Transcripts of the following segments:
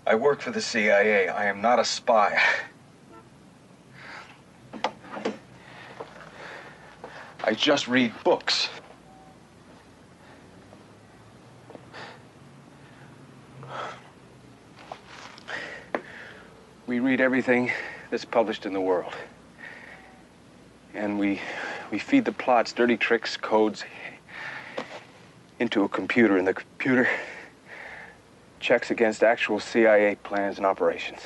I work for the CIA. I am not a spy. I just read books. We read everything that's published in the world. And we feed the plots, dirty tricks, codes into a computer, and the computer checks against actual CIA plans and operations.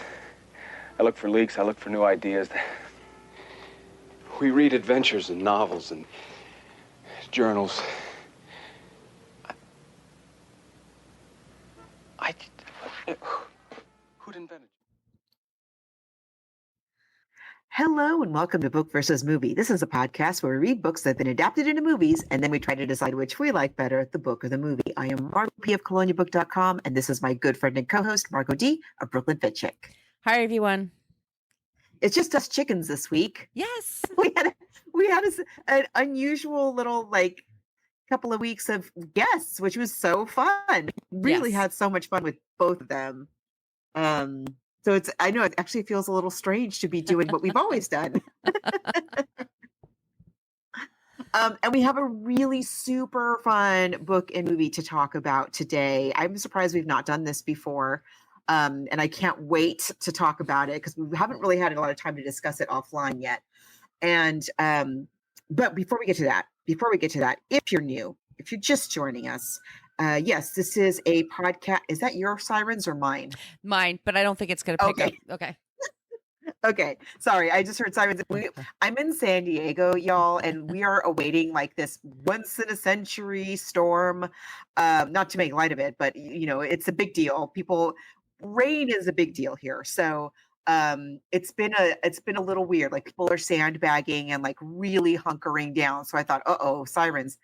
I look for leaks, I look for new ideas. We read adventures and novels and journals. Who'd invented? Hello and welcome to Book versus Movie. This is a podcast where we read books that have been adapted into movies and then we try to decide which we like better, the book or the movie. I am Margo P of colonialbook.com and this is my good friend and co-host, Margo D of Brooklyn Fit Chick. Hi, everyone. It's just us chickens this week. Yes. We had an unusual little couple of weeks of guests, which was so fun. Really had so much fun with both of them. So I know it actually feels a little strange to be doing what we've always done. And we have a really super fun book and movie to talk about today. I'm surprised we've not done this before. And I can't wait to talk about it because we haven't really had a lot of time to discuss it offline yet. And but before we get to that, if you're new, if you're just joining us, yes, this is a podcast. Is that your sirens or mine? Mine, but I don't think it's going to pick up. Okay. Okay. Sorry. I just heard sirens. I'm in San Diego, y'all, and we are awaiting this once in a century storm. Not to make light of it, but it's a big deal. Rain is a big deal here. So it's been a little weird. People are sandbagging and really hunkering down. So I thought, sirens.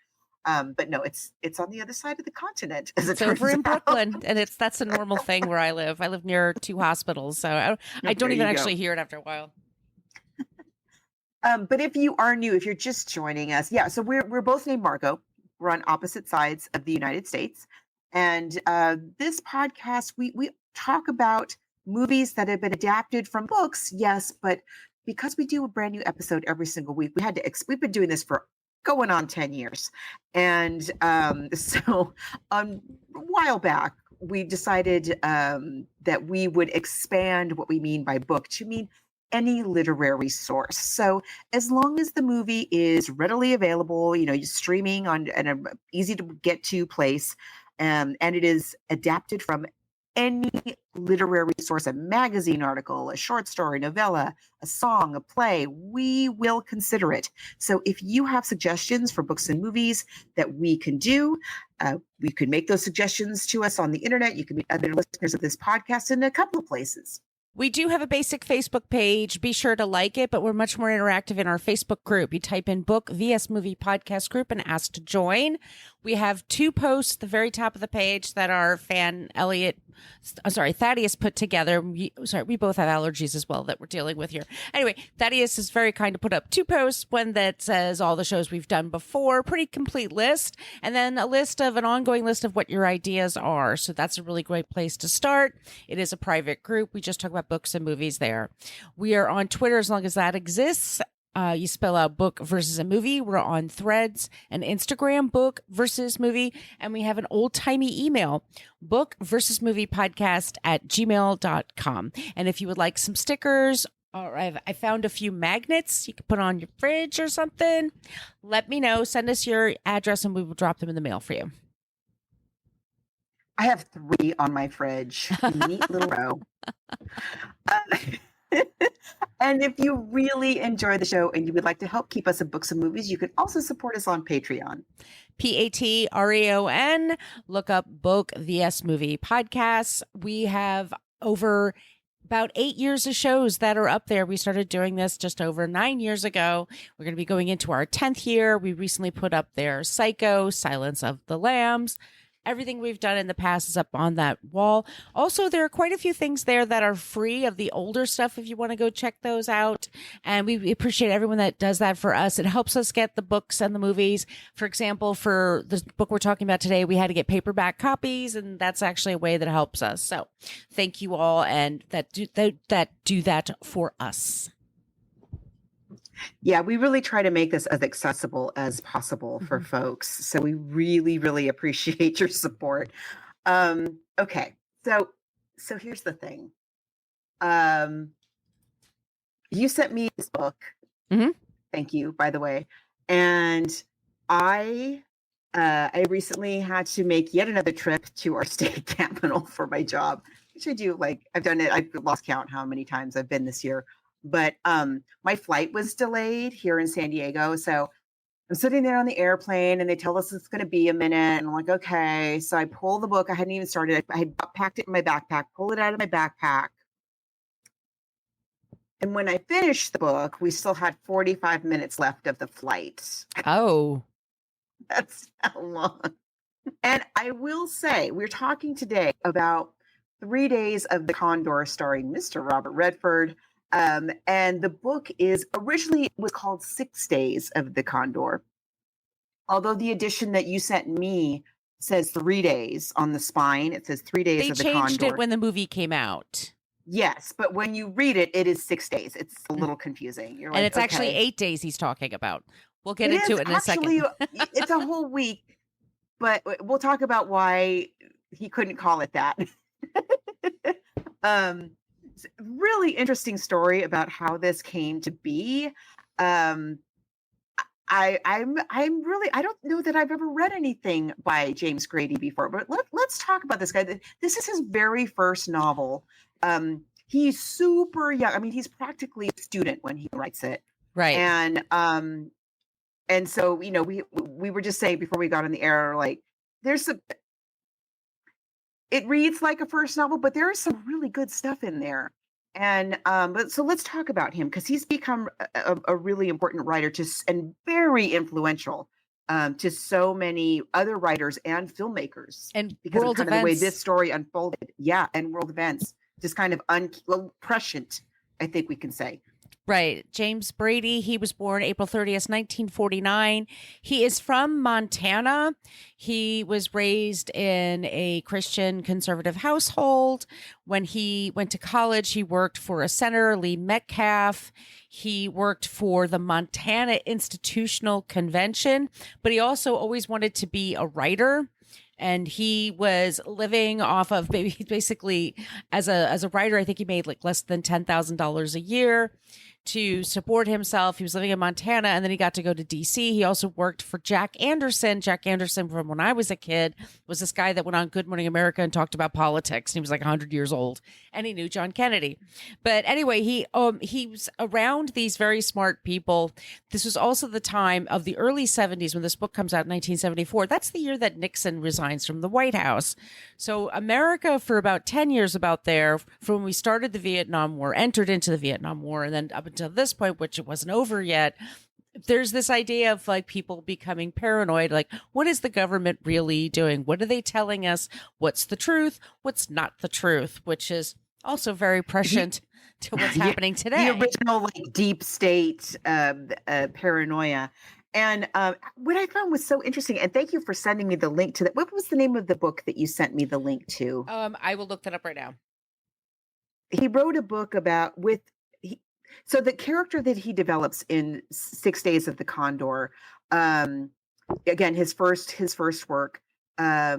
But no, it's on the other side of the continent. It's over in Brooklyn, and that's a normal thing where I live. I live near two hospitals, so I don't even actually hear it after a while. But if you are new, if you're just joining us, so we're both named Margo. We're on opposite sides of the United States, and this podcast we talk about movies that have been adapted from books. Yes, but because we do a brand new episode every single week, we've been doing this for going on 10 years. And so a while back, we decided that we would expand what we mean by book to mean any literary source. So as long as the movie is readily available, streaming on an easy to get to place, and it is adapted from any literary source, a magazine article, a short story, novella, a song, a play, we will consider it. So if you have suggestions for books and movies that we can do, we could make those suggestions to us on the internet. You can meet other listeners of this podcast in a couple of places. We do have a basic Facebook page. Be sure to like it, but we're much more interactive in our Facebook group. You type in Book vs. Movie Podcast Group and ask to join. We have two posts at the very top of the page that our fan Thaddeus put together. We both have allergies as well that we're dealing with here. Anyway, Thaddeus is very kind to put up two posts, one that says all the shows we've done before, pretty complete list, and then an ongoing list of what your ideas are. So that's a really great place to start. It is a private group. We just talk about books and movies there. We are on Twitter as long as that exists. You spell out book versus a movie. We're on Threads and Instagram, book versus movie. And we have an old timey email, book versus movie podcast at gmail.com. And if you would like some stickers, or I found a few magnets you could put on your fridge or something, let me know. Send us your address and we will drop them in the mail for you. I have 3 on my fridge. Neat little row. And if you really enjoy the show and you would like to help keep us in books and movies, you can also support us on Patreon. Patreon. Look up Book vs. Movie Podcasts. We have over about 8 years of shows that are up there. We started doing this just over 9 years ago. We're going to be going into our 10th year. We recently put up there Psycho, Silence of the Lambs, Everything we've done in the past is up on that wall. Also, there are quite a few things there that are free of the older stuff if you want to go check those out. And we appreciate everyone that does that for us. It helps us get the books and the movies. For example, for the book we're talking about today, we had to get paperback copies, and that's actually a way that helps us. So thank you all and that do that for us. Yeah, we really try to make this as accessible as possible for folks. So we really, really appreciate your support. Okay, so here's the thing. You sent me this book. Thank you, by the way. And I recently had to make yet another trip to our state capital for my job, which I do. Like, I've done it. I've lost count how many times I've been this year. But my flight was delayed here in San Diego. So I'm sitting there on the airplane and they tell us it's going to be a minute. And I'm like, okay. So I pull the book. I hadn't even started. I had packed it in my backpack, pull it out of my backpack. And when I finished the book, we still had 45 minutes left of the flight. Oh. That's how long. And I will say, we're talking today about 3 days of the Condor starring Mr. Robert Redford. And the book is originally was called 6 Days of the Condor. Although the edition that you sent me says 3 days on the spine. It says 3 days of the Condor. They changed it when the movie came out. Yes, but when you read it, it is 6 days. It's a little confusing. You're like, and it's okay. actually 8 days he's talking about. We'll get into it in a second. It's a whole week, but we'll talk about why he couldn't call it that. Really interesting story about how this came to be. I'm really, I don't know that I've ever read anything by James Grady before, but let's talk about this guy. This is his very first novel. He's super young. I mean, he's practically a student when he writes it. Right. And so, you know, we were just saying before we got on the air, like it reads like a first novel, but there is some really good stuff in there. And but so let's talk about him because he's become a really important writer and very influential to so many other writers and filmmakers. And because world of kind of the way events. this story unfolded. Yeah, and world events. Just kind of prescient, I think we can say. Right. James Brady, he was born April 30th, 1949. He is from Montana. He was raised in a Christian conservative household. When he went to college, he worked for a Senator, Lee Metcalf. He worked for the Montana Institutional Convention, but he also always wanted to be a writer. And he was living off of basically as a writer. I think he made like less than $10,000 a year to support himself. He was living in Montana and then he got to go to DC. He also worked for Jack Anderson. Jack Anderson, from when I was a kid, was this guy that went on Good Morning America and talked about politics. And he was like 100 years old and he knew John Kennedy. But anyway, he was around these very smart people. This was also the time of the early 70s when this book comes out in 1974. That's the year that Nixon resigns from the White House. So America for about 10 years about there, from when we started the Vietnam War, entered into the Vietnam War, and then up until this point, which it wasn't over yet, there's this idea of like people becoming paranoid. Like, what is the government really doing? What are they telling us? What's the truth? What's not the truth? Which is also very prescient to what's happening today. The original like deep state paranoia. And what I found was so interesting, and thank you for sending me the link to that. What was the name of the book that you sent me the link to? I will look that up right now. He wrote a book about so the character that he develops in 6 Days of the Condor, again, his first work.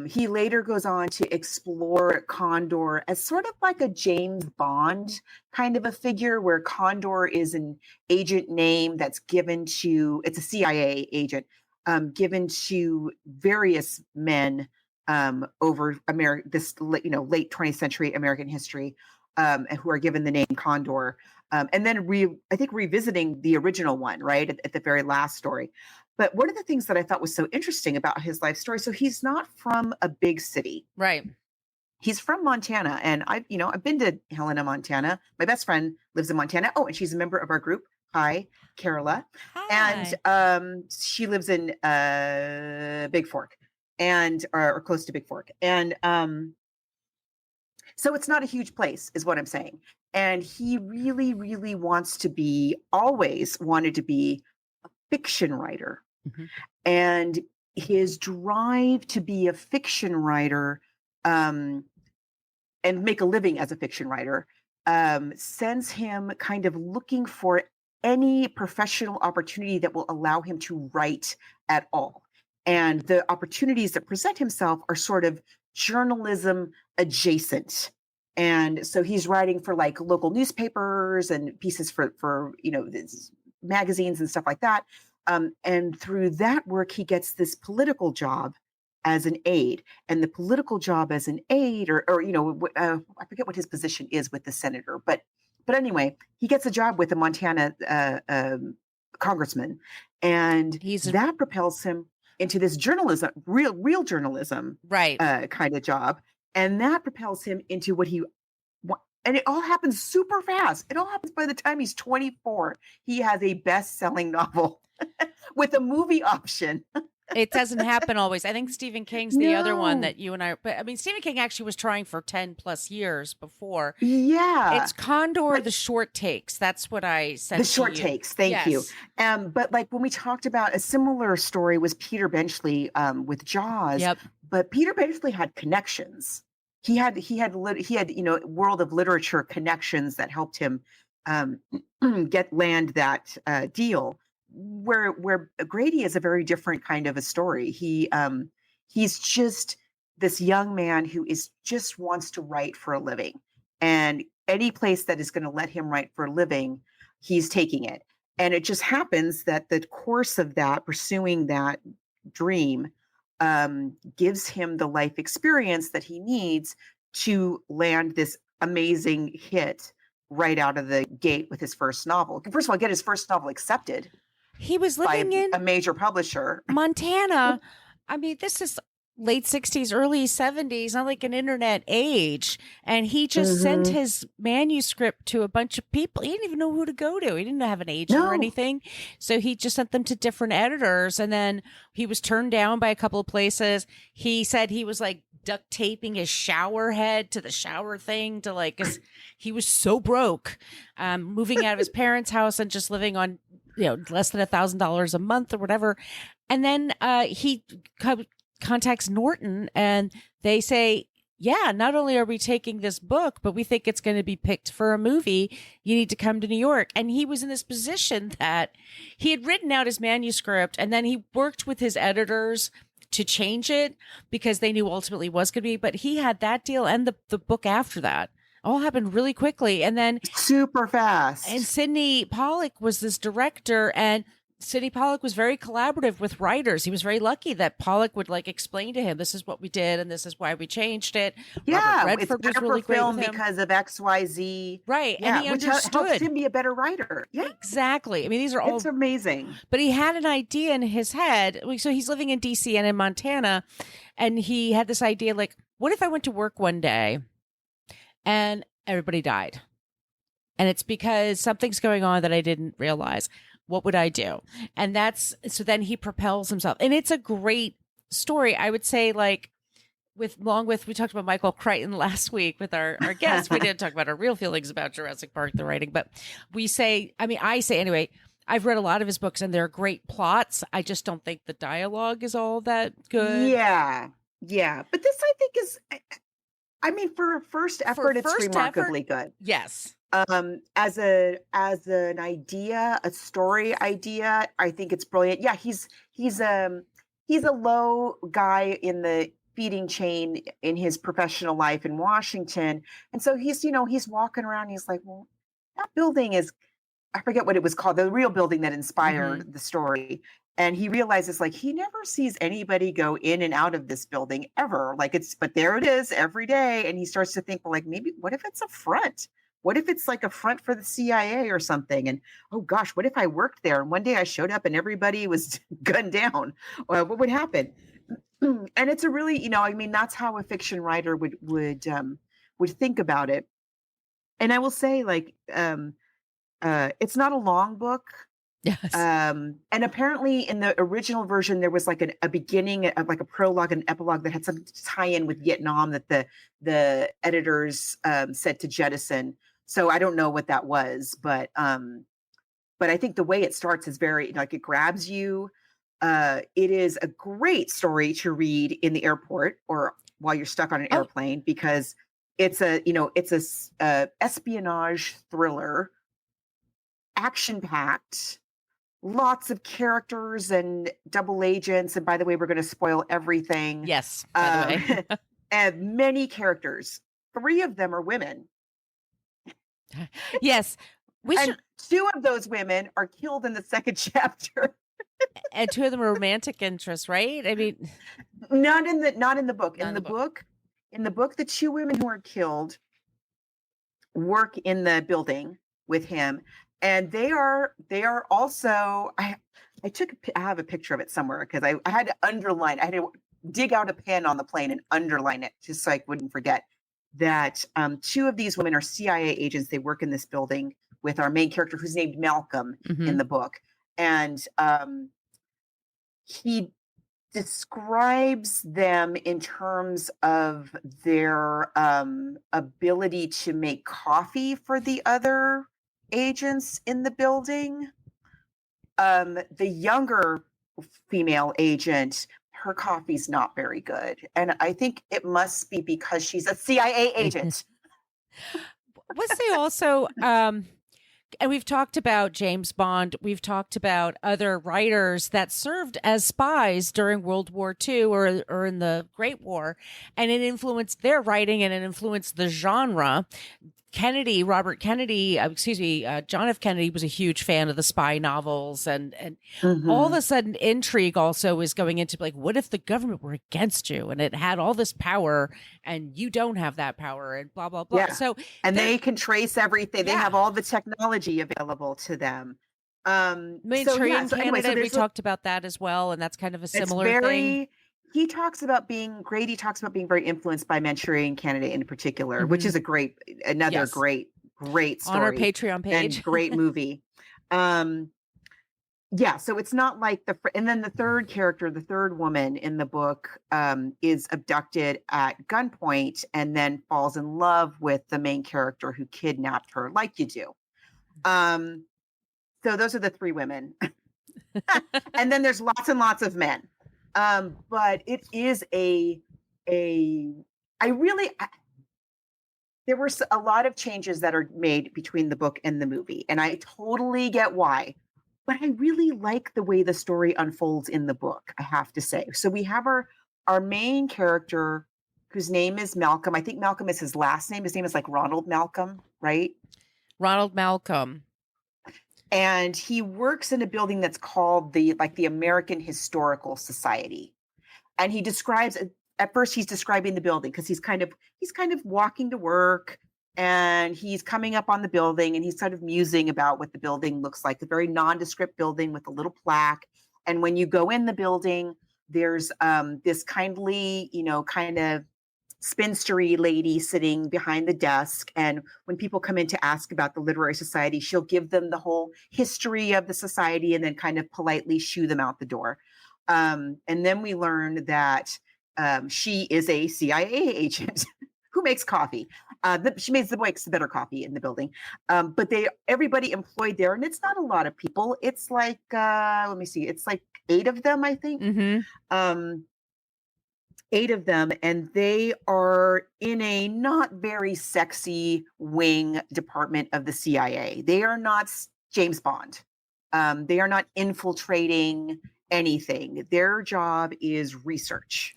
He later goes on to explore Condor as sort of like a James Bond kind of a figure, where Condor is an agent name that's given to, it's a CIA agent, given to various men over this late 20th century American history, who are given the name Condor. And then I think revisiting the original one, right, at the very last story. But one of the things that I thought was so interesting about his life story, so he's not from a big city. Right. He's from Montana. And I've been to Helena, Montana. My best friend lives in Montana. Oh, and she's a member of our group. Hi, Carola. Hi. And she lives in Big Fork. and or close to Big Fork. And so it's not a huge place, is what I'm saying. And he really, really always wanted to be a fiction writer. Mm-hmm. And his drive to be a fiction writer and make a living as a fiction writer sends him kind of looking for any professional opportunity that will allow him to write at all. And the opportunities that present himself are sort of journalism adjacent. And so he's writing for like local newspapers and pieces for magazines and stuff like that. And through that work, he gets this political job as an aide. And the political job as an aide, I forget what his position is with the senator, but anyway, he gets a job with the Montana congressman, and that propels him into this journalism, real journalism, right, kind of job, and that propels him into what he. And it all happens super fast. It all happens by the time he's 24. He has a best-selling novel with a movie option. It doesn't happen always. I think Stephen King's the other one that you and I, but I mean, Stephen King actually was trying for 10 plus years before. Yeah. It's Condor, the short takes. That's what I said. The short takes. Thank you. But like when we talked about a similar story was Peter Benchley with Jaws. Yep. But Peter Benchley had connections. He had world of literature connections that helped him land that deal. Where Grady is a very different kind of a story. He's just this young man who just wants to write for a living, and any place that is going to let him write for a living, he's taking it. And it just happens that the course of that, pursuing that dream, gives him the life experience that he needs to land this amazing hit right out of the gate with his first novel. First of all, get his first novel accepted. He was living in a major publisher. Montana. I mean, this is late 60s, early 70s, not like an internet age. And he just sent his manuscript to a bunch of people. He didn't even know who to go to. He didn't have an agent or anything. So he just sent them to different editors. And then he was turned down by a couple of places. He said he was like duct taping his shower head to the shower thing to like, 'cause he was so broke, moving out of his parents' house and just living on, less than $1,000 a month or whatever. And then he contacts Norton and they say, yeah, not only are we taking this book, but we think it's going to be picked for a movie. You need to come to New York. And he was in this position that he had written out his manuscript and then he worked with his editors to change it because they knew ultimately it was going to be. But he had that deal and the book after that. All happened really quickly. And then super fast. And Sidney Pollack was this director, and Sidney Pollack was very collaborative with writers. He was very lucky that Pollack would like explain to him, this is what we did and this is why we changed it. Yeah, Redford it's was really great film with him. because of XYZ. Right. Yeah, and he which understood. helps him be a better writer. Yeah. Exactly. I mean, these are all It's amazing. But he had an idea in his head. So he's living in DC and in Montana, and he had this idea like, what if I went to work one day and everybody died? And it's because something's going on that I didn't realize. What would I do? And so then he propels himself. And it's a great story. I would say like we talked about Michael Crichton last week with our guest. We didn't talk about our real feelings about Jurassic Park, the writing, but I say anyway, I've read a lot of his books and they're great plots. I just don't think the dialogue is all that good. Yeah. But this I think is, I mean, for a first effort, it's remarkably good. Yes. As an idea, a story idea, I think it's brilliant. Yeah, he's a low guy in the feeding chain in his professional life in Washington, and so he's walking around. He's like, well, that building is, I forget what it was called, the real building that inspired the story. And he realizes like he never sees anybody go in and out of this building ever. But there it is every day. And he starts to think, well, like maybe what if it's a front? What if it's like a front for the CIA or something? And oh gosh, what if I worked there and one day I showed up and everybody was gunned down? What would happen? And it's a really, that's how a fiction writer would think about it. And I will say, like, it's not a long book. Yes. And apparently in the original version, there was like a beginning of like a prologue and epilogue that had some tie-in with Vietnam that the editors said to jettison. So I don't know what that was, but I think the way it starts is very like it grabs you. It is a great story to read in the airport or while you're stuck on an airplane because it's a espionage thriller, action packed, lots of characters and double agents. And by the way, we're going to spoil everything. Yes. By the way. And many characters. 3 of them are women. Yes. And 2 of those women are killed in the second chapter. And 2 of them are romantic interests, right? I mean, not in the book. In the book, the 2 women who are killed work in the building with him, and they are also. I have a picture of it somewhere because I had to underline. I had to dig out a pen on the plane and underline it just so I wouldn't forget that 2 of these women are CIA agents. They work in this building with our main character who's named Malcolm in the book. And he describes them in terms of their ability to make coffee for the other agents in the building. The younger female agent, her coffee's not very good. And I think it must be because she's a CIA agent. Was they also... and we've talked about James Bond. We've talked about other writers that served as spies during World War II or in the Great War, and it influenced their writing and it influenced the genre. Robert Kennedy, John F. Kennedy was a huge fan of the spy novels, and all of a sudden intrigue also is going into like, what if the government were against you and it had all this power and you don't have that power and blah, blah, blah. Yeah. So, and they can trace everything. They have all the technology available to them. Manchurian Candidate, we talked about that as well. And that's kind of a similar thing. Grady talks about being very influenced by Manchurian Candidate in particular, which is another great story. On our Patreon page. And great movie. So it's not like and then the third woman in the book is abducted at gunpoint and then falls in love with the main character who kidnapped her, like you do. So those are the 3 women. And then there's lots and lots of men. But it is there were a lot of changes that are made between the book and the movie, and I totally get why, but I really like the way the story unfolds in the book, I have to say. So we have our main character whose name is Malcolm. I think Malcolm is his last name. His name is like Ronald Malcolm, right? Ronald Malcolm. And he works in a building that's called the American Historical Society. And he describes, at first he's describing the building because he's kind of walking to work and he's coming up on the building and he's kind of musing about what the building looks like. A very nondescript building with a little plaque. And when you go in the building, there's this kindly, kind of spinstery lady sitting behind the desk, and when people come in to ask about the literary society, she'll give them the whole history of the society and then kind of politely shoo them out the door. And then we learn that she is a CIA agent who makes coffee. She makes the better coffee in the building. But everybody employed there, and it's not a lot of people. It's like let me see, it's like 8 of them, I think. 8 of them, and they are in a not very sexy wing department of the CIA. They are not James Bond. They are not infiltrating anything. Their job is research.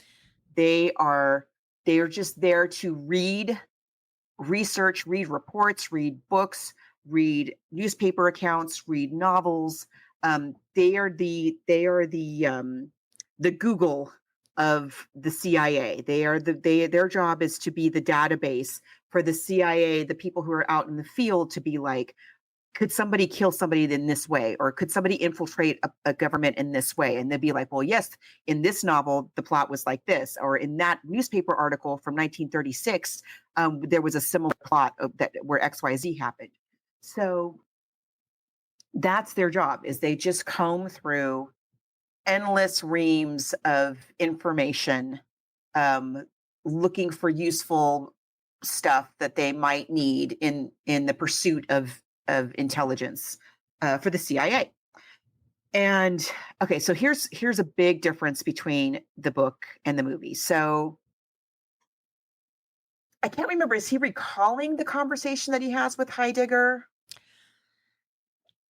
They are just there to read reports, read books, read newspaper accounts, read novels. They are the Google of the CIA. Their job is to be the database for the CIA, the people who are out in the field, to be like, could somebody kill somebody in this way? Or could somebody infiltrate a government in this way? And they'd be like, well, yes, in this novel, the plot was like this. Or in that newspaper article from 1936, there was a similar plot where XYZ happened. So that's their job, is they just comb through endless reams of information, um, looking for useful stuff that they might need in the pursuit of intelligence for the CIA. And okay, so here's a big difference between the book and the movie. So I can't remember, is he recalling the conversation that he has with Heidegger?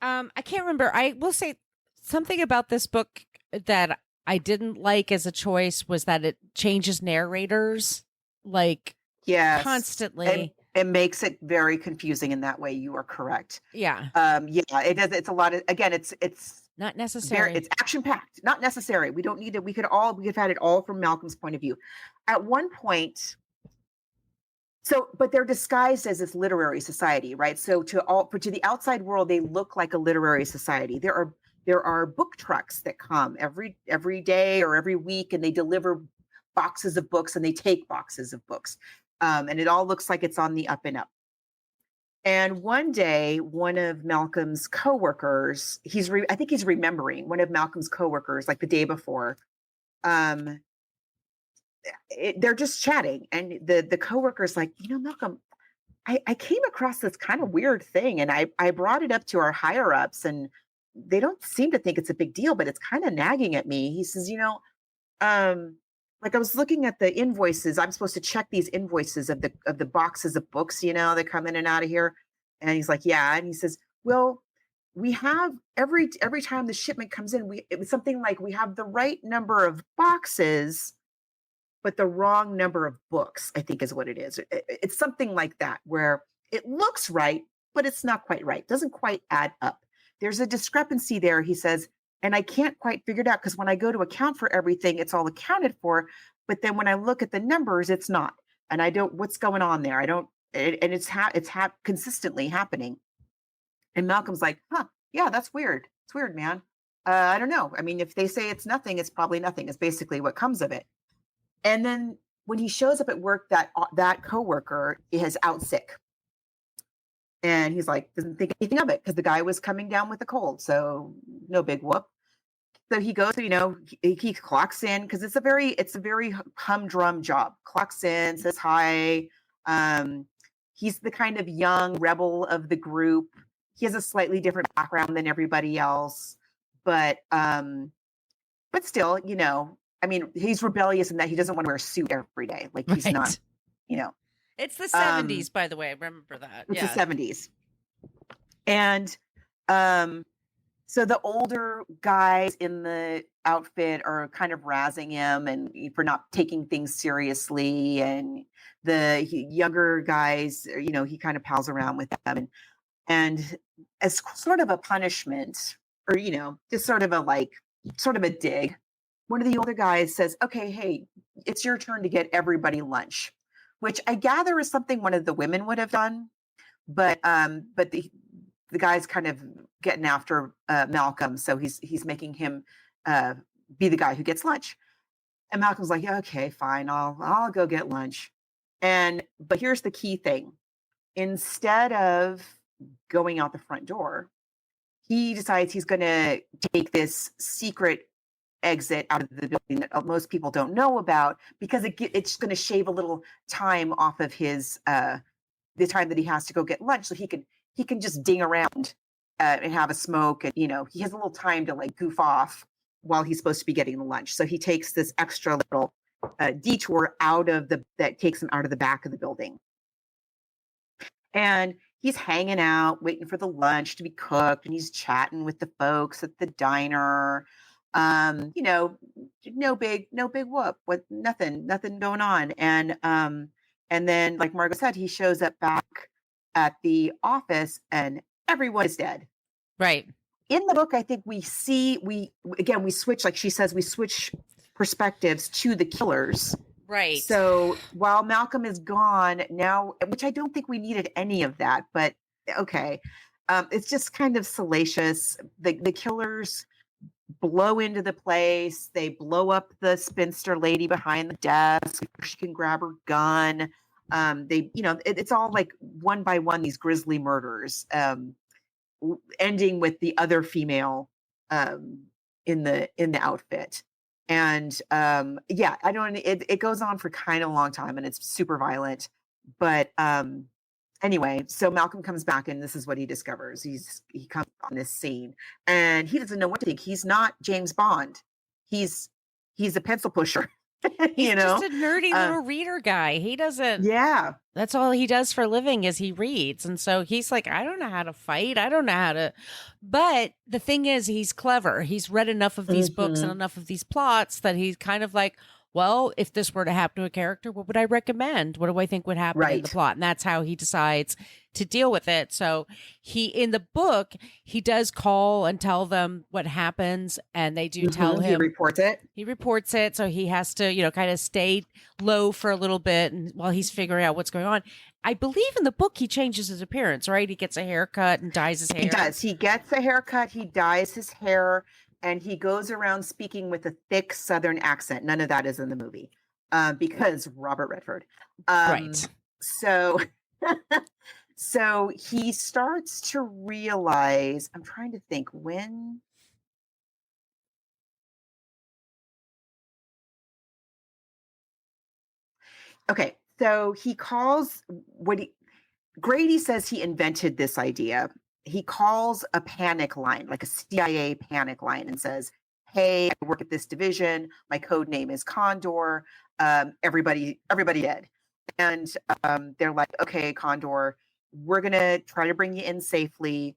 I can't remember. I will say something about this book that I didn't like as a choice was that it changes narrators like Yes. constantly. It makes it very confusing in that way. You are correct. Yeah. Yeah, it does. It's a lot of, again, it's Not necessary. it's action packed, not necessary. We don't need it. We could have had it all from Malcolm's point of view. At one point, but they're disguised as this literary society, right? So to the outside world, they look like a literary society. There are book trucks that come every day or every week, and they deliver boxes of books, and they take boxes of books, and it all looks like it's on the up and up. And one day, one of Malcolm's coworkers, I think he's remembering one of Malcolm's coworkers, like the day before. They're just chatting, and the coworker's like, Malcolm, I came across this kind of weird thing, and I brought it up to our higher ups, and they don't seem to think it's a big deal, but it's kind of nagging at me. He says, like I was looking at the invoices. I'm supposed to check these invoices of the boxes of books, that come in and out of here. And he's like, yeah. And he says, well, we have every time the shipment comes in, it was something like we have the right number of boxes, but the wrong number of books, I think is what it is. It's something like that, where it looks right, but it's not quite right. Doesn't quite add up. There's a discrepancy there, he says, and I can't quite figure it out, because when I go to account for everything, it's all accounted for. But then when I look at the numbers, it's not. And I don't, what's going on there? I don't, and it's consistently happening. And Malcolm's like, yeah, that's weird. It's weird, man. I don't know. I mean, if they say it's nothing, it's probably nothing. It's basically what comes of it. And then when he shows up at work, that coworker is out sick. And he's like, doesn't think anything of it, because the guy was coming down with a cold. So no big whoop. So he goes, he clocks in, because it's a very humdrum job. Clocks in, says hi. He's the kind of young rebel of the group. He has a slightly different background than everybody else, but still, I mean, he's rebellious in that he doesn't want to wear a suit every day. Like, he's not, It's the 70s, by the way. I remember that. It's the 70s. And so the older guys in the outfit are kind of razzing him and for not taking things seriously. And the younger guys, he kind of pals around with them. And as sort of a punishment, or, just sort of a dig, one of the older guys says, okay, hey, it's your turn to get everybody lunch, which I gather is something one of the women would have done. But the guy's kind of getting after Malcolm. So he's making him be the guy who gets lunch. And Malcolm's like, yeah, okay, fine. I'll go get lunch. But here's the key thing. Instead of going out the front door, he decides he's going to take this secret exit out of the building that most people don't know about, because it's going to shave a little time off of his the time that he has to go get lunch, so he can just ding around and have a smoke, and he has a little time to like goof off while he's supposed to be getting the lunch. So he takes this extra little detour that takes him out of the back of the building, and he's hanging out waiting for the lunch to be cooked, and he's chatting with the folks at the diner. No big whoop, nothing going on. And then, like Margos said, he shows up back at the office and everyone is dead. Right. In the book, I think we switch, like she says, we switch perspectives to the killers. Right. So while Malcolm is gone now, which I don't think we needed any of that, but okay. It's just kind of salacious. The killers blow into the place. They blow up the spinster lady behind the desk. She can grab her gun. It's all like one by one, these grisly murders. ending with the other female in the outfit. And yeah, I don't. It goes on for kind of a long time, and it's super violent. But anyway, so Malcolm comes back, and this is what he discovers. He comes on this scene, and he doesn't know what to think. He's not James Bond. He's a pencil pusher. He's just a nerdy little reader guy. He doesn't. Yeah. That's all he does for a living is he reads. And so he's like, I don't know how to fight. I don't know how to. But the thing is, he's clever. He's read enough of these books and enough of these plots that he's kind of like, well, if this were to happen to a character, what would I recommend? What do I think would happen in the plot? And that's how he decides to deal with it. So in the book, he does call and tell them what happens, and they do tell him. He reports it. So he has to, kind of stay low for a little bit and while he's figuring out what's going on. I believe in the book, he changes his appearance, right? He gets a haircut and dyes his hair. He does. He gets a haircut. He dyes his hair. And he goes around speaking with a thick Southern accent. None of that is in the movie because Robert Redford. Right. So, so he starts to realize, I'm trying to think when. Okay. So he calls Grady says he invented this idea. He calls a panic line, like a CIA panic line, and says, hey, I work at this division. My code name is Condor. Everybody dead. And they're like, okay, Condor, we're going to try to bring you in safely.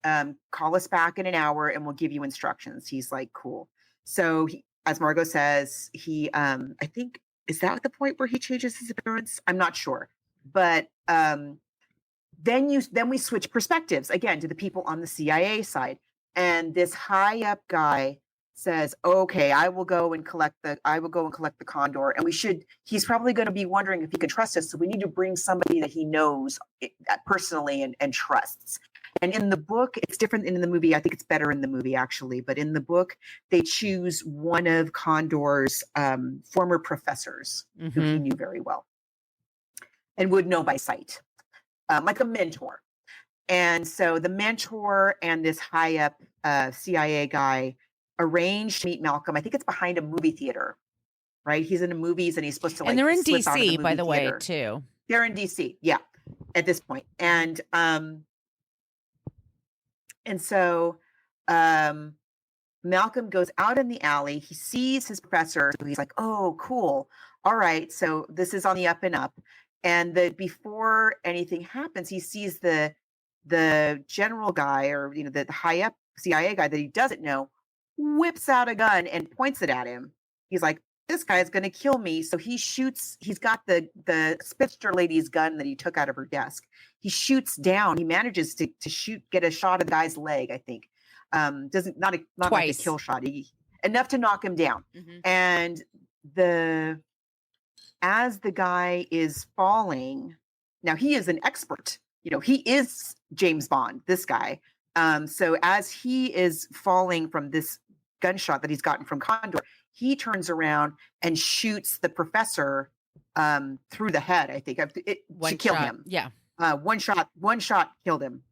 Call us back in an hour and we'll give you instructions. He's like, cool. So as Margot says, I think, is that the point where he changes his appearance? I'm not sure. But then we switch perspectives again to the people on the CIA side. And this high up guy says, okay, I will go and collect the Condor. And he's probably going to be wondering if he can trust us. So we need to bring somebody that he knows personally and trusts. And in the book, it's different than in the movie. I think it's better in the movie, actually. But in the book, they choose one of Condor's former professors who he knew very well and would know by sight. Like a mentor. And so the mentor and this high up CIA guy arranged to meet Malcolm. I think it's behind a movie theater, right? He's in the movies and he's supposed to and they're in DC, by the way, too. They're in DC, yeah, at this point. And so Malcolm goes out in the alley. He sees his professor. So he's like, oh, cool. All right. So this is on the up and up. And before anything happens, he sees the general guy or, the high up CIA guy that he doesn't know whips out a gun and points it at him. He's like, this guy is going to kill me. So he shoots. He's got the spinster lady's gun that he took out of her desk. He shoots down. He manages to get a shot of the guy's leg, I think. Doesn't not like a kill shot. Enough to knock him down. And as the guy is falling, now he is an expert. He is James Bond, this guy. So as he is falling from this gunshot that he's gotten from Condor, he turns around and shoots the professor through the head, I think, to kill him. Yeah. One shot killed him.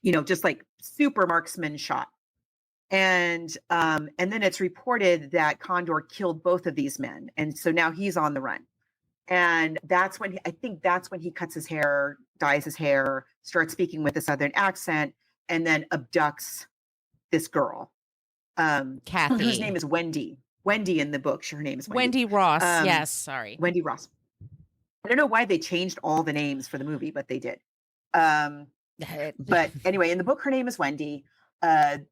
Just like super marksman shot. And then it's reported that Condor killed both of these men. And so now he's on the run. And that's when he cuts his hair, dyes his hair, starts speaking with a Southern accent, and then abducts this girl. Kathy. Whose name is Wendy. Wendy in the book. Her name is Wendy Ross. Yes, sorry. Wendy Ross. I don't know why they changed all the names for the movie, but they did. But anyway, in the book, her name is Wendy.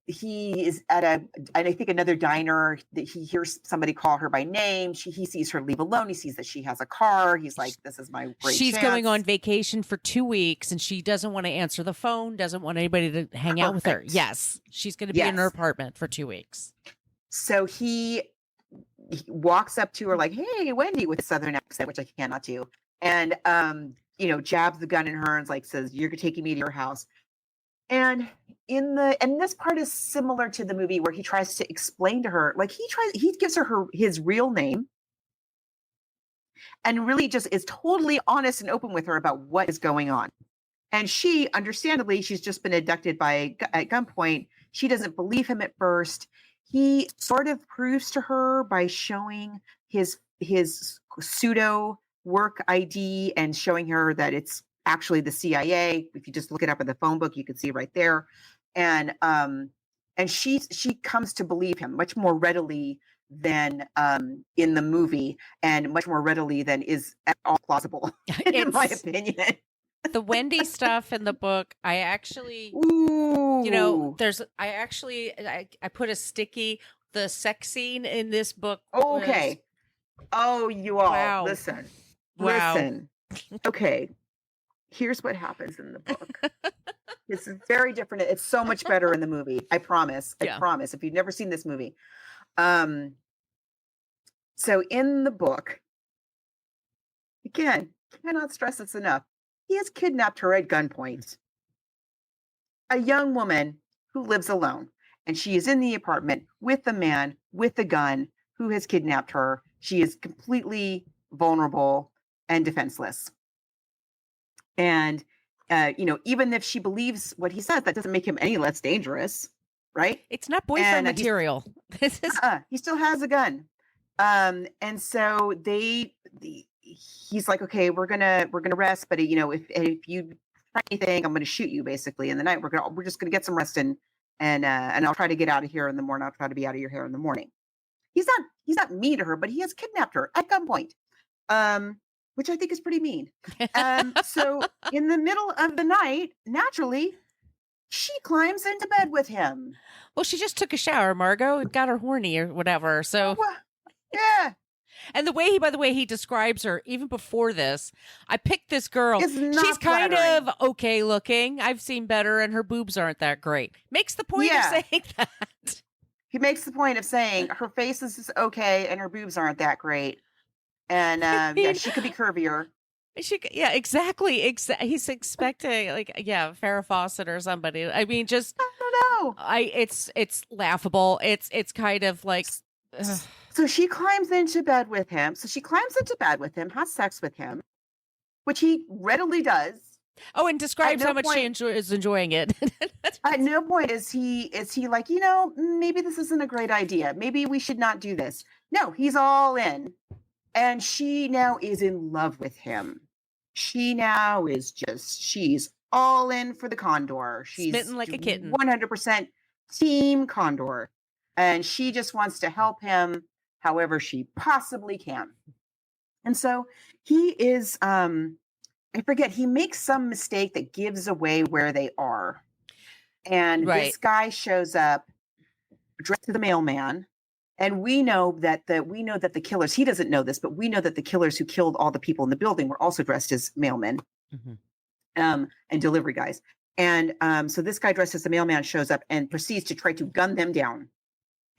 He is I think another diner that he hears somebody call her by name. He sees her leave alone. He sees that she has a car. He's like, this is my great She's chance. going on vacation for 2 weeks and she doesn't want to answer the phone, doesn't want anybody to hang out with her. Yes. She's going to be in her apartment for 2 weeks. So he walks up to her like, hey, Wendy, with a Southern accent, which I cannot do. And, jabs the gun in her and says, you're taking me to your house. And this part is similar to the movie where he tries to explain to her, he gives her his real name and really just is totally honest and open with her about what is going on. And she, understandably, she's just been abducted at gunpoint. She doesn't believe him at first. He sort of proves to her by showing his pseudo work ID and showing her that it's actually the CIA. If you just look it up in the phone book, you can see right there. And she comes to believe him much more readily than in the movie, and much more readily than is at all plausible, in my opinion. The Wendy stuff in the book, I actually, Ooh. I put a sticky, the sex scene in this book. Okay. You all, wow. listen. Wow. Okay. Here's what happens in the book. It's very different. It's so much better in the movie. I promise. I promise. If you've never seen this movie. So in the book, again, cannot stress this enough. He has kidnapped her at gunpoint. A young woman who lives alone, and she is in the apartment with a man with a gun who has kidnapped her. She is completely vulnerable and defenseless. And, even if she believes what he says, that doesn't make him any less dangerous, right? It's not boyfriend material. He still has a gun. And so he's like, okay, we're gonna rest, but if you try anything, I'm gonna shoot you. Basically, in the night, we're just gonna get some rest and I'll try to get out of here in the morning. I'll try to be out of your hair in the morning. He's not mean to her, but he has kidnapped her at gunpoint, which I think is pretty mean. So in the middle of the night, naturally, she climbs into bed with him. Well, she just took a shower, Margot. It got her horny or whatever. So. Yeah. And by the way, he describes her even before this. I picked this girl. She's kind of okay looking. I've seen better, and her boobs aren't that great. Makes the point of saying that. He makes the point of saying her face is okay, and her boobs aren't that great. And she could be curvier. Exactly. He's expecting Farrah Fawcett or somebody. I mean, just I don't know. It's laughable. It's kind of like. So she climbs into bed with him. Has sex with him, which he readily does. Oh, and describes how much she is enjoying it. At no point is he like, maybe this isn't a great idea. Maybe we should not do this. No, he's all in. And she now is in love with him. She now is she's all in for the Condor. She's smitten like a kitten. 100% team Condor. And she just wants to help him however she possibly can. And so he is, I forget, he makes some mistake that gives away where they are. And this guy shows up dressed as a mailman. And we know that the killers, he doesn't know this, but we know that the killers who killed all the people in the building were also dressed as mailmen and delivery guys. And so this guy dressed as a mailman shows up and proceeds to try to gun them down.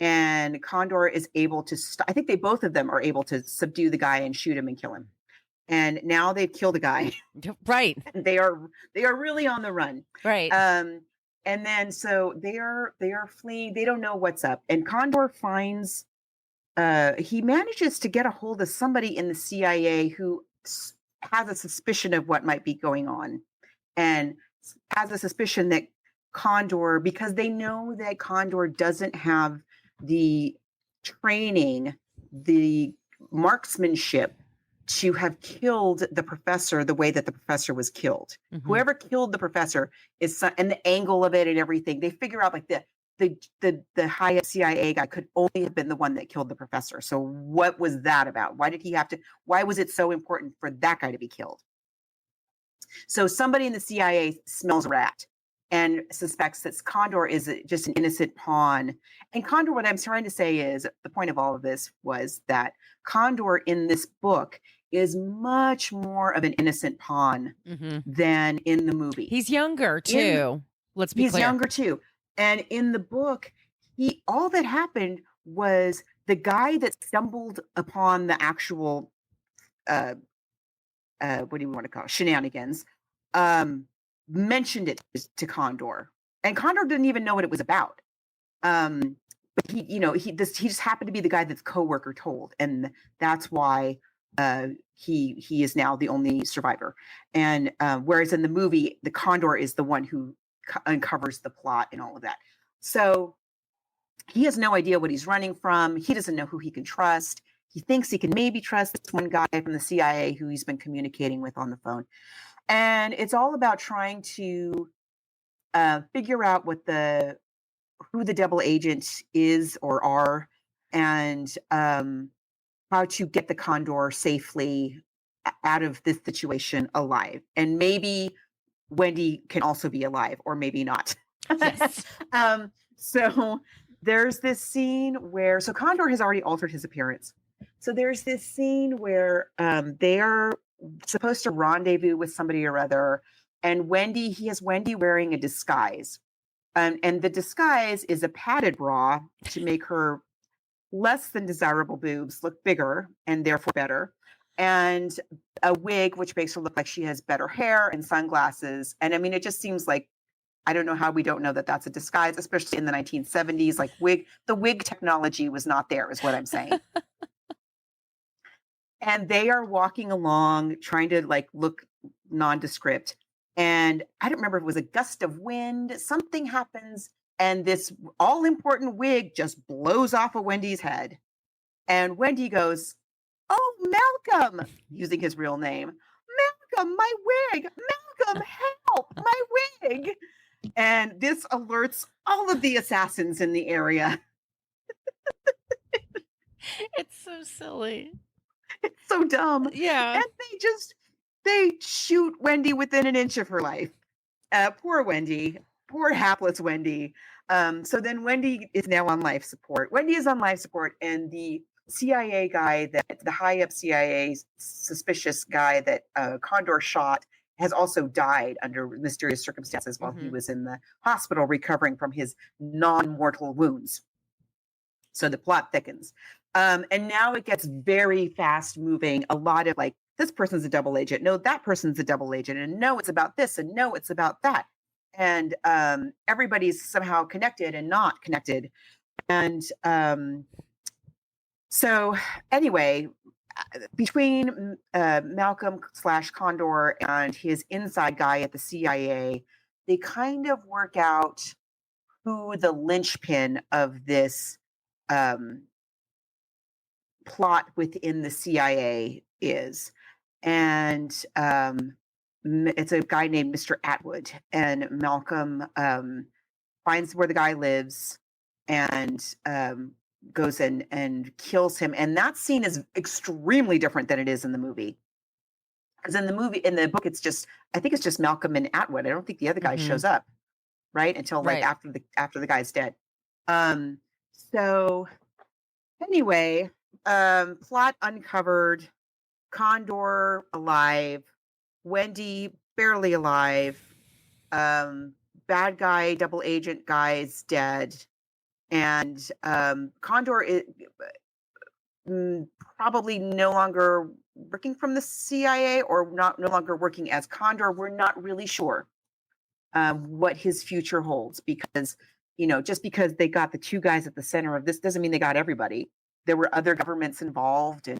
And Condor is able to I think both of them are able to subdue the guy and shoot him and kill him. And now they've killed a guy. Right. They are really on the run. Right. And then so they are fleeing. They don't know what's up. And Condor finds he manages to get a hold of somebody in the CIA who has a suspicion of what might be going on, and has a suspicion that Condor, because they know that Condor doesn't have the training, the marksmanship to have killed the professor the way that the professor was killed. Whoever killed the professor and the angle of it and everything, they figure out like the high CIA guy could only have been the one that killed the professor. So what was that about? Why was it so important for that guy to be killed? So somebody in the CIA smells a rat and suspects that Condor is just an innocent pawn. And Condor, what I'm trying to say is, the point of all of this was that Condor in this book is much more of an innocent pawn than in the movie. He's younger too. Let's be clear. He's younger too. And in the book, all that happened was the guy that stumbled upon the actual, what do you want to call it? Shenanigans, mentioned it to Condor, and Condor didn't even know what it was about. But he just happened to be the guy that's coworker told, and that's why he is now the only survivor. And whereas in the movie, the Condor is the one who uncovers the plot and all of that. So he has no idea what he's running from. He doesn't know who he can trust. He thinks he can maybe trust this one guy from the CIA who he's been communicating with on the phone. And it's all about trying to figure out who the double agent is or are, and how to get the Condor safely out of this situation alive. And maybe Wendy can also be alive, or maybe not. Yes. So there's this scene where, so Condor has already altered his appearance. So there's this scene where they are supposed to rendezvous with somebody or other, and he has Wendy wearing a disguise. And the disguise is a padded bra to make her less than desirable boobs look bigger and therefore better, and a wig which makes her look like she has better hair, and sunglasses. And I mean, it just seems like, I don't know how we don't know that that's a disguise, especially in the 1970s. Like the wig technology was not there, is what I'm saying. And they are walking along trying to like look nondescript. And I don't remember if it was a gust of wind, something happens, and this all important wig just blows off of Wendy's head. And Wendy goes, "Oh, Malcolm," using his real name. "Malcolm, my wig! Malcolm, help! My wig!" And this alerts all of the assassins in the area. It's so silly. It's so dumb. Yeah. And they shoot Wendy within an inch of her life. Poor Wendy. Poor hapless Wendy. So then Wendy is now on life support. Wendy is on life support, and the CIA guy, the high up CIA suspicious guy that Condor shot, has also died under mysterious circumstances while he was in the hospital recovering from his non-mortal wounds. So the plot thickens. And now it gets very fast moving. A lot of like, this person's a double agent. No, that person's a double agent. And no, it's about this. And no, it's about that. And everybody's somehow connected and not connected. And so anyway, between Malcolm / Condor and his inside guy at the CIA, they kind of work out who the linchpin of this plot within the CIA is. And it's a guy named Mr. Atwood, and Malcolm finds where the guy lives and goes in and kills him. And that scene is extremely different than it is in the movie. Because in the book, I think it's just Malcolm and Atwood. I don't think the other guy shows up, right? Until like after the guy's dead. So anyway, plot uncovered, Condor alive, Wendy barely alive, bad guy, double agent guy's dead, and Condor is probably no longer working from the CIA, or no longer working as Condor. We're not really sure what his future holds, because just because they got the two guys at the center of this doesn't mean they got everybody. There were other governments involved, and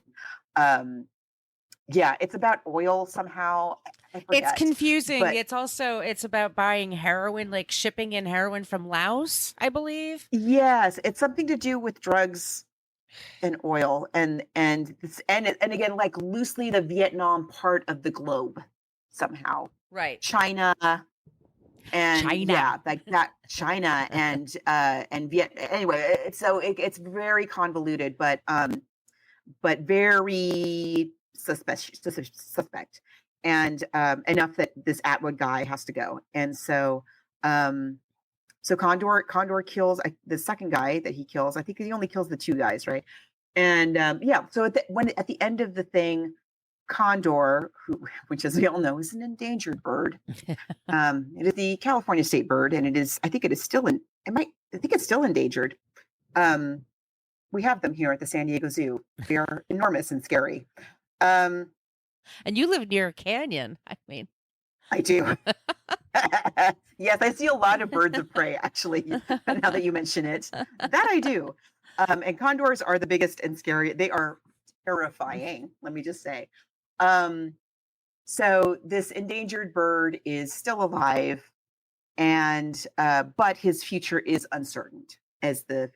it's about oil somehow. It's confusing. But it's about buying heroin, like shipping in heroin from Laos, I believe. Yes, it's something to do with drugs and oil, and again, like loosely the Vietnam part of the globe somehow. Right. China. Like that, China and anyway, it's very convoluted, but very suspect, and enough that this Atwood guy has to go. And so Condor kills the second guy that he kills. I think he only kills the two guys, right? And so at the end of the thing, Condor, which as we all know is an endangered bird, it is the California state bird, and I think it's still endangered. We have them here at the San Diego Zoo. They are enormous and scary. And you live near a canyon. I mean, I do. Yes, I see a lot of birds of prey, actually, now that you mention it. That I do. And condors are the biggest and scary. They are terrifying, let me just say. So this endangered bird is still alive, and but his future is uncertain as the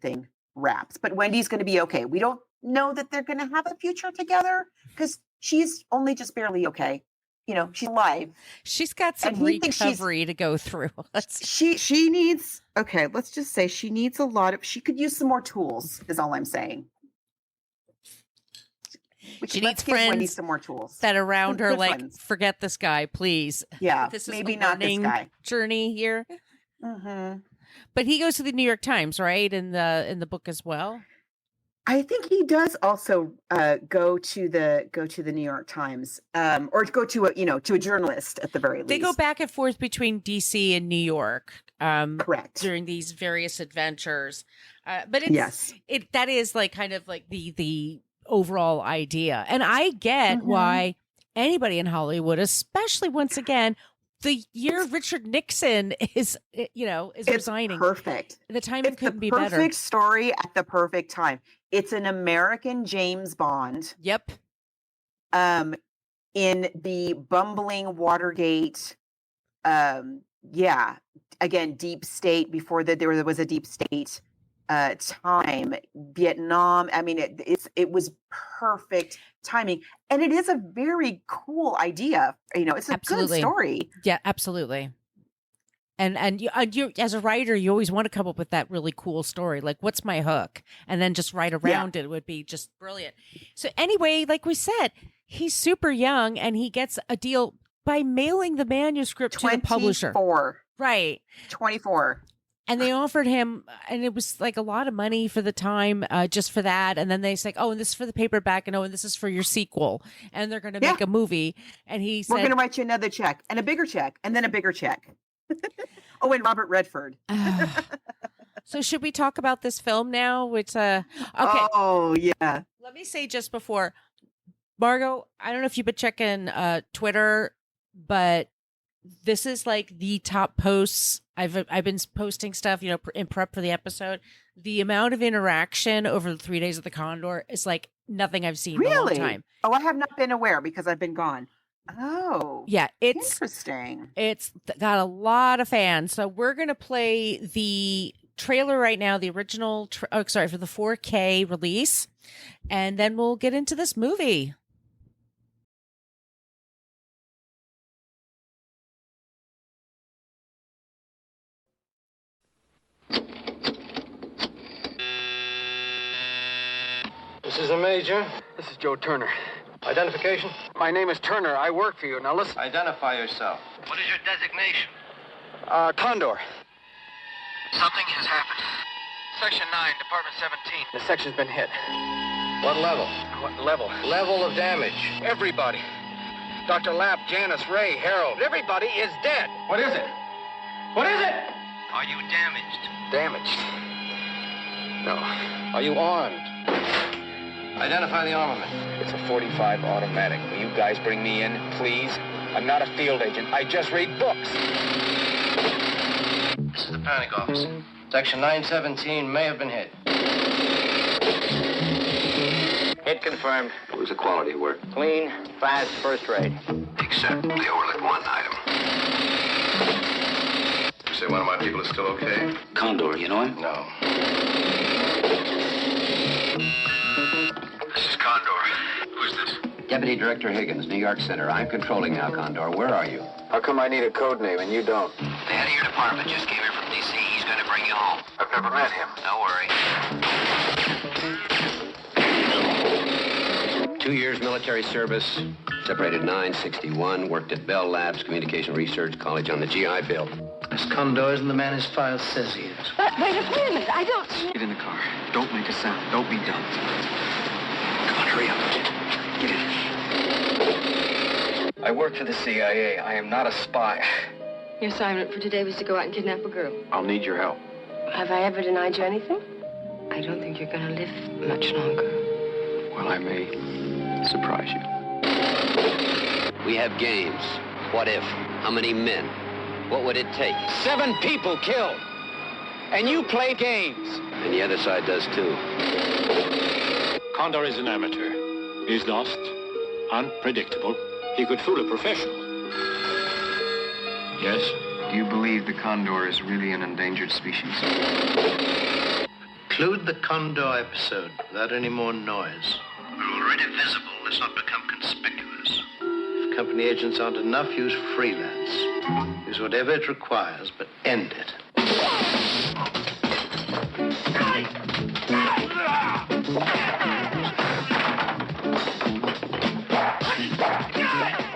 thing wraps. But Wendy's going to be okay. We don't know that they're going to have a future together because she's only just barely okay. You know, she's alive. She's got some recovery to go through. She needs, okay, let's just say she needs a lot of, she could use some more tools, is all I'm saying. She needs friends some more tools that around her, like, friends. Forget this guy, please. Yeah, this is maybe not this guy. Journey here. Mm-hmm. But he goes to the New York Times, right? In the book as well. I think he does also go to the New York Times, or go to a journalist at the very least. They go back and forth between DC and New York, correct, during these various adventures. But that is like kind of like the overall idea, and I get why anybody in Hollywood, especially once again, the year Richard Nixon is resigning. Perfect. The timing couldn't be better. Perfect story at the perfect time. It's an American James Bond. Yep. In the bumbling Watergate, again, deep state before that there was a deep state time, Vietnam. I mean, it was perfect timing, and it is a very cool idea. It's a good story. Yeah, absolutely. And you as a writer, you always want to come up with that really cool story. Like, what's my hook? And then just write around it would be just brilliant. So anyway, like we said, he's super young, and he gets a deal by mailing the manuscript to the publisher. 24. Right. 24. And they offered him, and it was like a lot of money for the time, just for that. And then they say, oh, and this is for the paperback, and this is for your sequel. And they're going to make a movie. And he said, we're going to write you another check, and a bigger check, and then a bigger check. And Robert Redford. So should we talk about this film now? It's okay. Oh, yeah. Let me say just before, Margot, I don't know if you've been checking Twitter, but this is like the top posts. I've been posting stuff, in prep for the episode. The amount of interaction over the 3 days of the Condor is like nothing I've seen in a long time. Oh, I have not been aware because I've been gone. Oh, yeah, it's interesting. It's got a lot of fans. So we're going to play the trailer right now, the original, for the 4K release, and then we'll get into this movie. This is the Major. This is Joe Turner. Identification? My name is Turner. I work for you. Now listen. Identify yourself. What is your designation? Condor. Something has happened. Section 9, Department 17. The section's been hit. What level? What level? Level of damage. Everybody. Dr. Lapp, Janice, Ray, Harold. Everybody is dead. What is it? What is it? Are you damaged? Damaged? No. Are you armed? Identify the armament. It's a .45 automatic. Will you guys bring me in, please? I'm not a field agent. I just read books. This is the panic office. Section 917 may have been hit. Hit confirmed. What was the quality of work? Clean, fast, first rate. Except they overlooked one item. You say one of my people is still okay? Condor, you know him? No. This is Condor. Who's this? Deputy Director Higgins, New York Center. I'm controlling now, Condor. Where are you? How come I need a code name and you don't? The head of your department just came here from D.C. He's going to bring you home. I've never met him. Don't worry. 2 years military service. Separated 961. Worked at Bell Labs, Communication Research College on the GI Bill. This Condor isn't the man his file says he is. Wait a minute. I don't... Get in the car. Don't make a sound. Don't be dumb. Come on, hurry up. Get in. I work for the CIA. I am not a spy. Your assignment for today was to go out and kidnap a girl. I'll need your help. Have I ever denied you anything? I don't think you're going to live much longer. Well, I may surprise you. We have games. What if? How many men? What would it take? 7 people killed. And you play games. And the other side does too. Condor is an amateur. He's lost, unpredictable. He could fool a professional. Yes? Do you believe the Condor is really an endangered species? Include the Condor episode without any more noise. We're already visible. Let's not become conspicuous. If company agents aren't enough, use freelance. Use whatever it requires, but end it.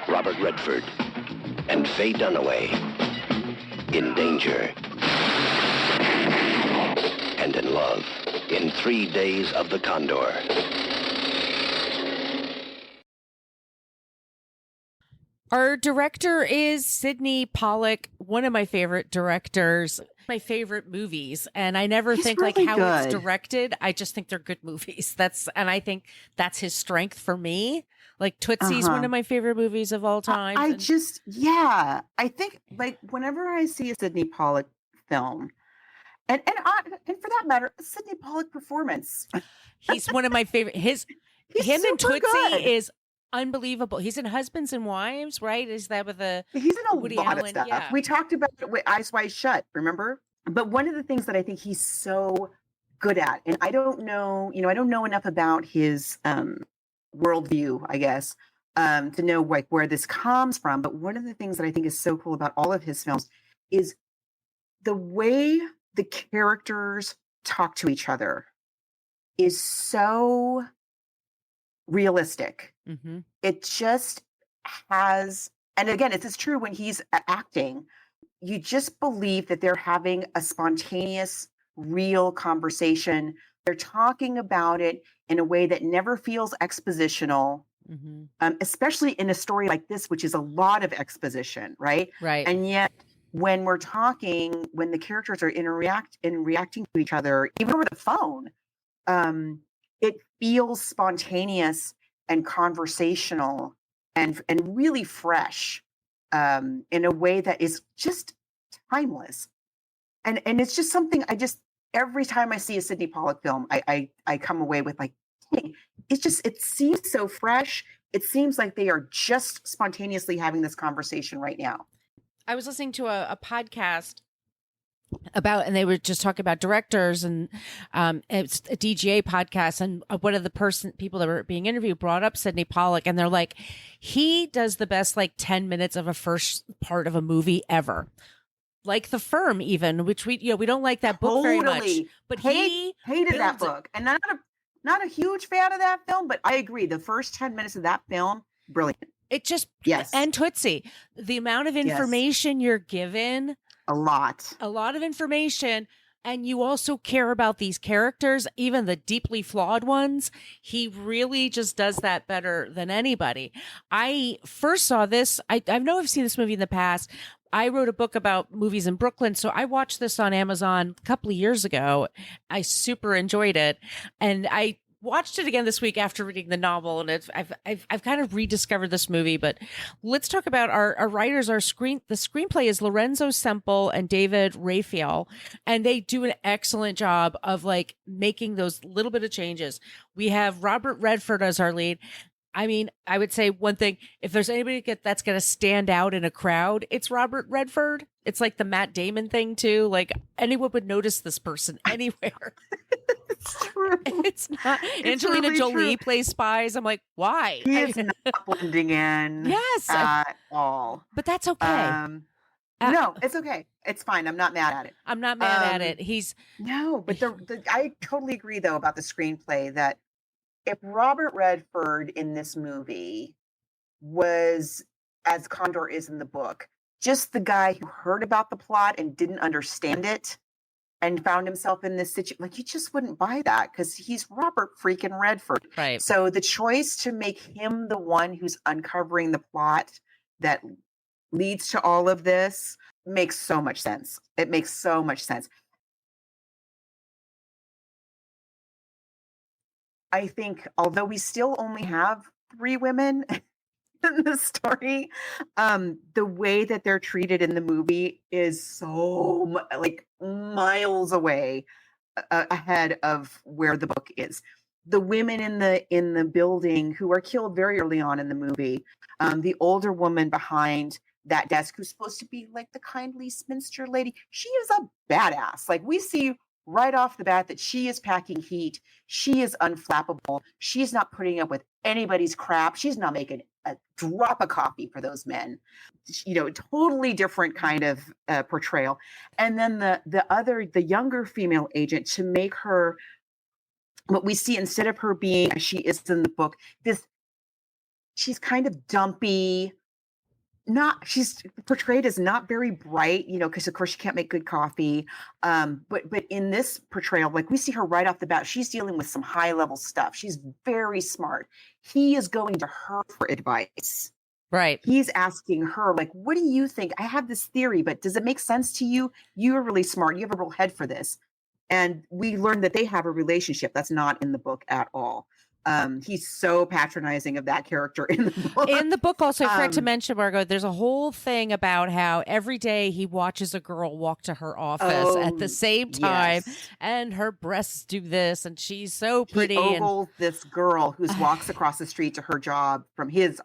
Robert Redford and Faye Dunaway in danger and in love in 3 days of the Condor. Our director is Sidney Pollack, one of my favorite directors, my favorite movies. And I never think really like how good. it's directed. I just think they're good movies. And I think that's his strength for me. Like Tootsie's one of my favorite movies of all time. I think like whenever I see a Sidney Pollack film, and for that matter, a Sidney Pollack performance, he's one of my favorite. Him and Tootsie good. is unbelievable. He's in Husbands and Wives, right? Is that with he's in a Woody lot Allen? of stuff. Yeah. We talked about it with Eyes Wide Shut, remember? But one of the things that I think he's so good at, and I don't know enough about his worldview, I guess, to know like where this comes from. But one of the things that I think is so cool about all of his films is the way the characters talk to each other is so realistic. Mm-hmm. It just has, and again, it's true when he's acting, you just believe that they're having a spontaneous, real conversation. They're talking about it in a way that never feels expositional, especially in a story like this, which is a lot of exposition, right? Right. And yet, when we're talking, when the characters are reacting to each other, even over the phone, it feels spontaneous and conversational and really fresh, in a way that is just timeless. And it's just something every time I see a Sidney Pollack film, I come away with like, hey, it seems so fresh. It seems like they are just spontaneously having this conversation right now. I was listening to a podcast and they were just talking about directors, and it's a DGA podcast, and one of the people that were being interviewed brought up Sidney Pollack, and they're like, he does the best like 10 minutes of a first part of a movie ever. Like The Firm, even, which we don't like that book very much, but he hated that book, and not a huge fan of that film, but I agree. The first 10 minutes of that film, brilliant. It just, yes. And Tootsie, the amount of information you're given, a lot of information. And you also care about these characters, even the deeply flawed ones. He really just does that better than anybody. I first saw this. I know I've seen this movie in the past. I wrote a book about movies in Brooklyn, so I watched this on Amazon a couple of years ago. I super enjoyed it, and I watched it again this week after reading the novel, and I've kind of rediscovered this movie. But let's talk about our writers. The screenplay is Lorenzo Semple and David Raphael, and they do an excellent job of like making those little bit of changes. We have Robert Redford as our lead. I mean, I would say one thing, if there's anybody that's going to stand out in a crowd, it's Robert Redford. It's like the Matt Damon thing too. Like anyone would notice this person anywhere. It's true. It's not. Angelina really Jolie true. plays Spies. I'm like, why? He is not blending in. Yes. At all. But that's okay. No, it's okay. It's fine. I'm not mad at it. I'm not mad at it. But I totally agree though about the screenplay that if Robert Redford in this movie was, as Condor is in the book, just the guy who heard about the plot and didn't understand it and found himself in this situation, like you just wouldn't buy that because he's Robert freaking Redford. Right. So the choice to make him the one who's uncovering the plot that leads to all of this makes so much sense. It makes so much sense. I think, although we still only have 3 women in the story, the way that they're treated in the movie is so like miles away ahead of where the book is. the women in the building who are killed very early on in the movie. The older woman behind that desk who's supposed to be like the kindly spinster lady. She is a badass. Like we see right off the bat that she is packing heat. She is unflappable. She's not putting up with anybody's crap. She's not making a drop of coffee for those men. You know, totally different kind of portrayal. And then the younger female agent, to make her what we see, instead of her being as she is in the book, she's kind of dumpy. She's portrayed as not very bright, you know, because of course she can't make good coffee. But in this portrayal, like we see her right off the bat, she's dealing with some high level stuff. She's very smart. He is going to her for advice. Right. He's asking her, like, what do you think? I have this theory, but does it make sense to you? You're really smart. You have a real head for this. And we learn that they have a relationship that's not in the book at all. He's so patronizing of that character in the book. In the book, also, I forgot to mention, Margot, there's a whole thing about how every day he watches a girl walk to her office at the same time, and her breasts do this, and she's so pretty. He ogles this girl who walks across the street to her job from his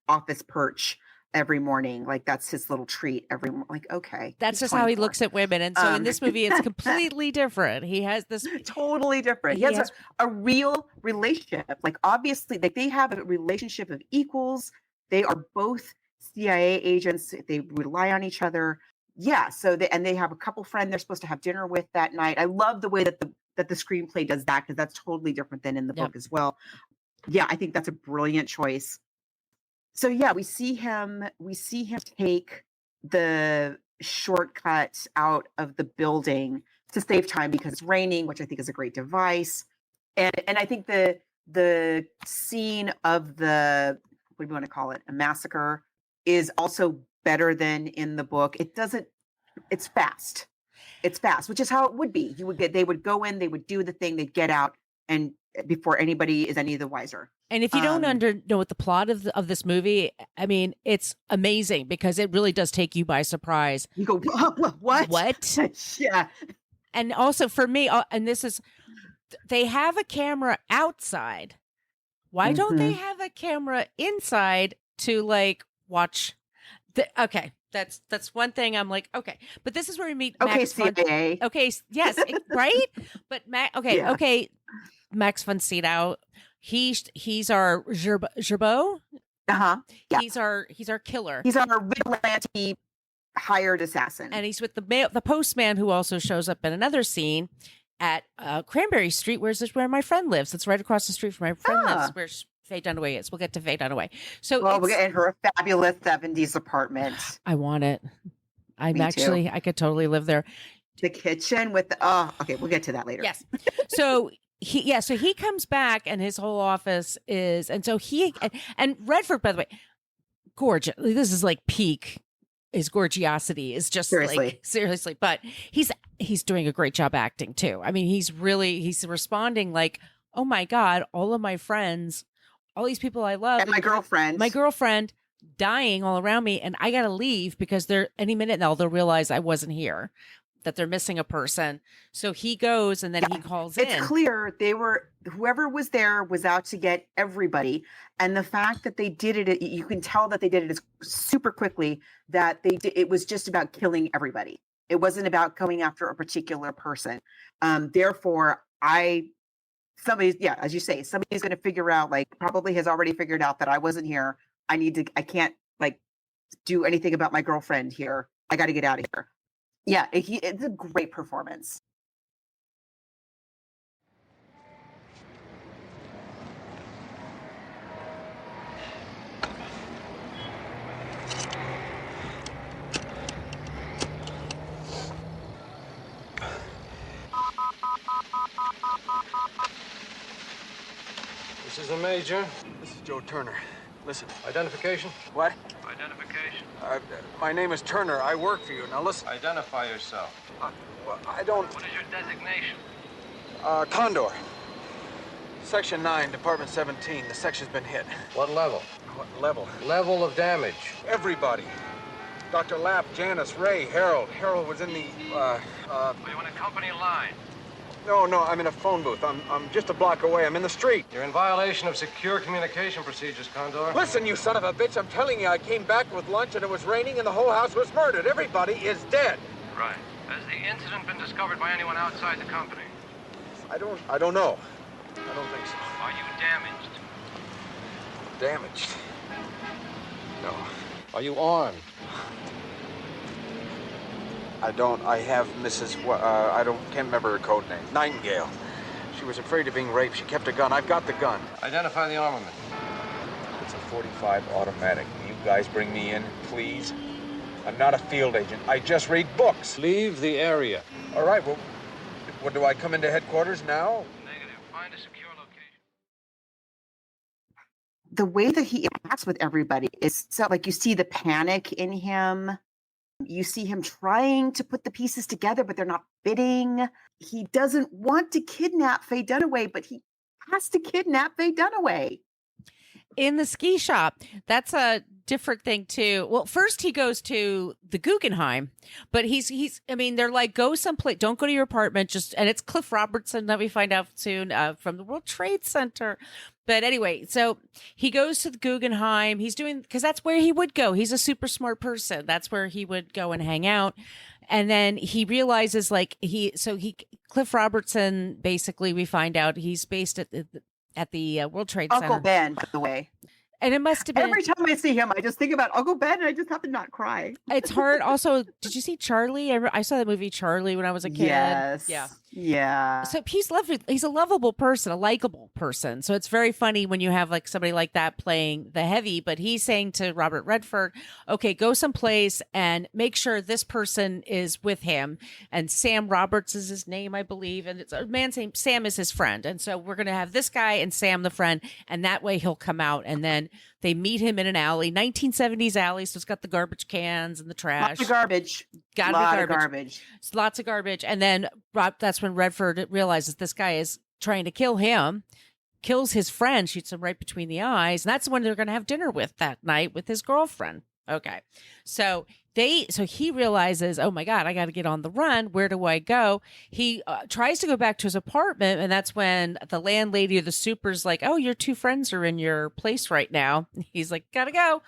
office perch every morning. Like that's his little treat every morning. Like, okay. That's just how he looks at women. And so in this movie, it's completely different. He has this totally different. He has a real relationship. Like obviously, like they have a relationship of equals. They are both CIA agents. They rely on each other. Yeah. So they have a couple friend they're supposed to have dinner with that night. I love the way that the screenplay does that, because that's totally different than in the book as well. Yeah, I think that's a brilliant choice. So yeah, we see him take the shortcut out of the building to save time because it's raining, which I think is a great device. And I think the scene of the, what do you want to call it, a massacre, is also better than in the book. It's fast. It's fast, which is how it would be. They would go in, they would do the thing, they'd get out, and before anybody is any the wiser. And if you don't know what the plot of this movie, I mean, it's amazing because it really does take you by surprise. You go, what? What? Yeah. And also for me, and this is, they have a camera outside. Why don't they have a camera inside to like watch? Okay. That's one thing I'm like, okay. But this is where we meet Max CIA. Okay, yes, right? But okay. Max von Sydow, he's our Gerbeau. Yeah. He's our killer. He's our vigilante hired assassin. And he's with the postman, who also shows up in another scene at Cranberry Street, where my friend lives. It's right across the street from my friend lives, where Faye Dunaway is. We'll get to Faye Dunaway. So we're getting her a fabulous 70s apartment. I want it. I could totally live there. The kitchen with okay, we'll get to that later. Yes. So he comes back, and his whole office is, and so and Redford, by the way, gorgeous. This is like peak. His gorgeosity is just seriously, but he's doing a great job acting too. I mean, he's responding like, oh my God, all of my friends, all these people I love, and my girlfriend dying all around me, and I gotta leave because any minute now they'll realize I wasn't here, that they're missing a person. So he goes, and then he calls in. It's clear whoever was there was out to get everybody. And the fact that they did it, you can tell that they did it super quickly, that it was just about killing everybody. It wasn't about going after a particular person. Therefore, as you say, somebody's going to figure out, like probably has already figured out that I wasn't here. I can't like do anything about my girlfriend here. I got to get out of here. Yeah, it's a great performance. This is a major. This is Joe Turner. Listen. Identification? What? Identification. My name is Turner. I work for you. Now listen. Identify yourself. I don't... What is your designation? Condor. Section 9, Department 17. The section's been hit. What level? What level? Level of damage. Everybody. Dr. Lapp, Janice, Ray, Harold. Harold was in the, Are you on a company line? No, I'm in a phone booth. I'm just a block away. I'm in the street. You're in violation of secure communication procedures, Condor. Listen, you son of a bitch, I'm telling you, I came back with lunch and it was raining and the whole house was murdered. Everybody is dead. Right. Has the incident been discovered by anyone outside the company? I don't know. I don't think so. Are you damaged? Damaged? No. Are you armed? I have Mrs. Can't remember her code name. Nightingale. She was afraid of being raped. She kept a gun. I've got the gun. Identify the armament. It's a .45 automatic. Will you guys bring me in, please? I'm not a field agent. I just read books. Leave the area. All right, well, what, do I come into headquarters now? Negative. Find a secure location. The way that he interacts with everybody is so, like, you see the panic in him. You see him trying to put the pieces together, but they're not fitting. He doesn't want to kidnap Faye Dunaway, but he has to kidnap Faye Dunaway. In the ski shop, that's a different thing too. Well, first he goes to the Guggenheim, but they're like, go someplace, don't go to your apartment, and it's Cliff Robertson that we find out soon from the World Trade Center. But anyway, so he goes to the Guggenheim. Because that's where he would go. He's a super smart person. That's where he would go and hang out. And then he realizes Cliff Robertson, basically we find out he's based at the World Trade Center. Uncle Ben, by the way. And it must have been. Every time I see him, I just think about Uncle Ben and I just have to not cry. It's hard. Also, did you see Charlie? I saw that movie Charlie when I was a kid. Yes. Yeah. So he's lovely. He's a lovable person, a likable person. So it's very funny when you have like somebody like that playing the heavy, but he's saying to Robert Redford, okay, go someplace and make sure this person is with him. And Sam Roberts is his name, I believe. And it's a man's name. Sam is his friend. And so we're going to have this guy and Sam the friend. And that way he'll come out. And then they meet him in an alley, 1970s alley. So it's got the garbage cans and the trash. Lots of garbage. Lots of garbage. And then that's when Redford realizes this guy is trying to kill him, kills his friend, shoots him right between the eyes. And that's when they're going to have dinner with that night with his girlfriend. Okay. So he realizes, oh my God, I got to get on the run. Where do I go? He tries to go back to his apartment. And that's when the landlady or the super's like, oh, your two friends are in your place right now. He's like, gotta go.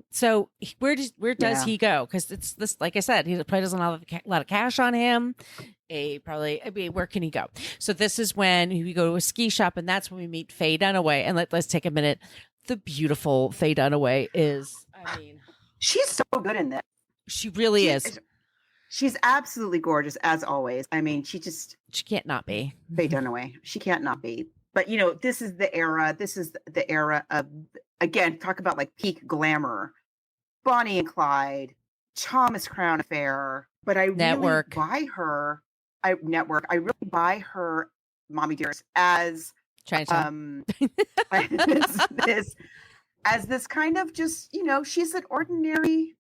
So where does he go? Because it's this, like I said, he probably doesn't have a lot of cash on him. Where can he go? So this is when we go to a ski shop, and that's when we meet Faye Dunaway. And let's take a minute. The beautiful Faye Dunaway she's so good in this. She really is. She's absolutely gorgeous, as always. I mean, she can't not be. Faye Dunaway. She can't not be. But, this is the era. This is the era of, again, talk about like peak glamour. Bonnie and Clyde, Thomas Crown Affair. But I really buy her. I really buy her, Mommy Dearest, as as this kind of just, she's an ordinary,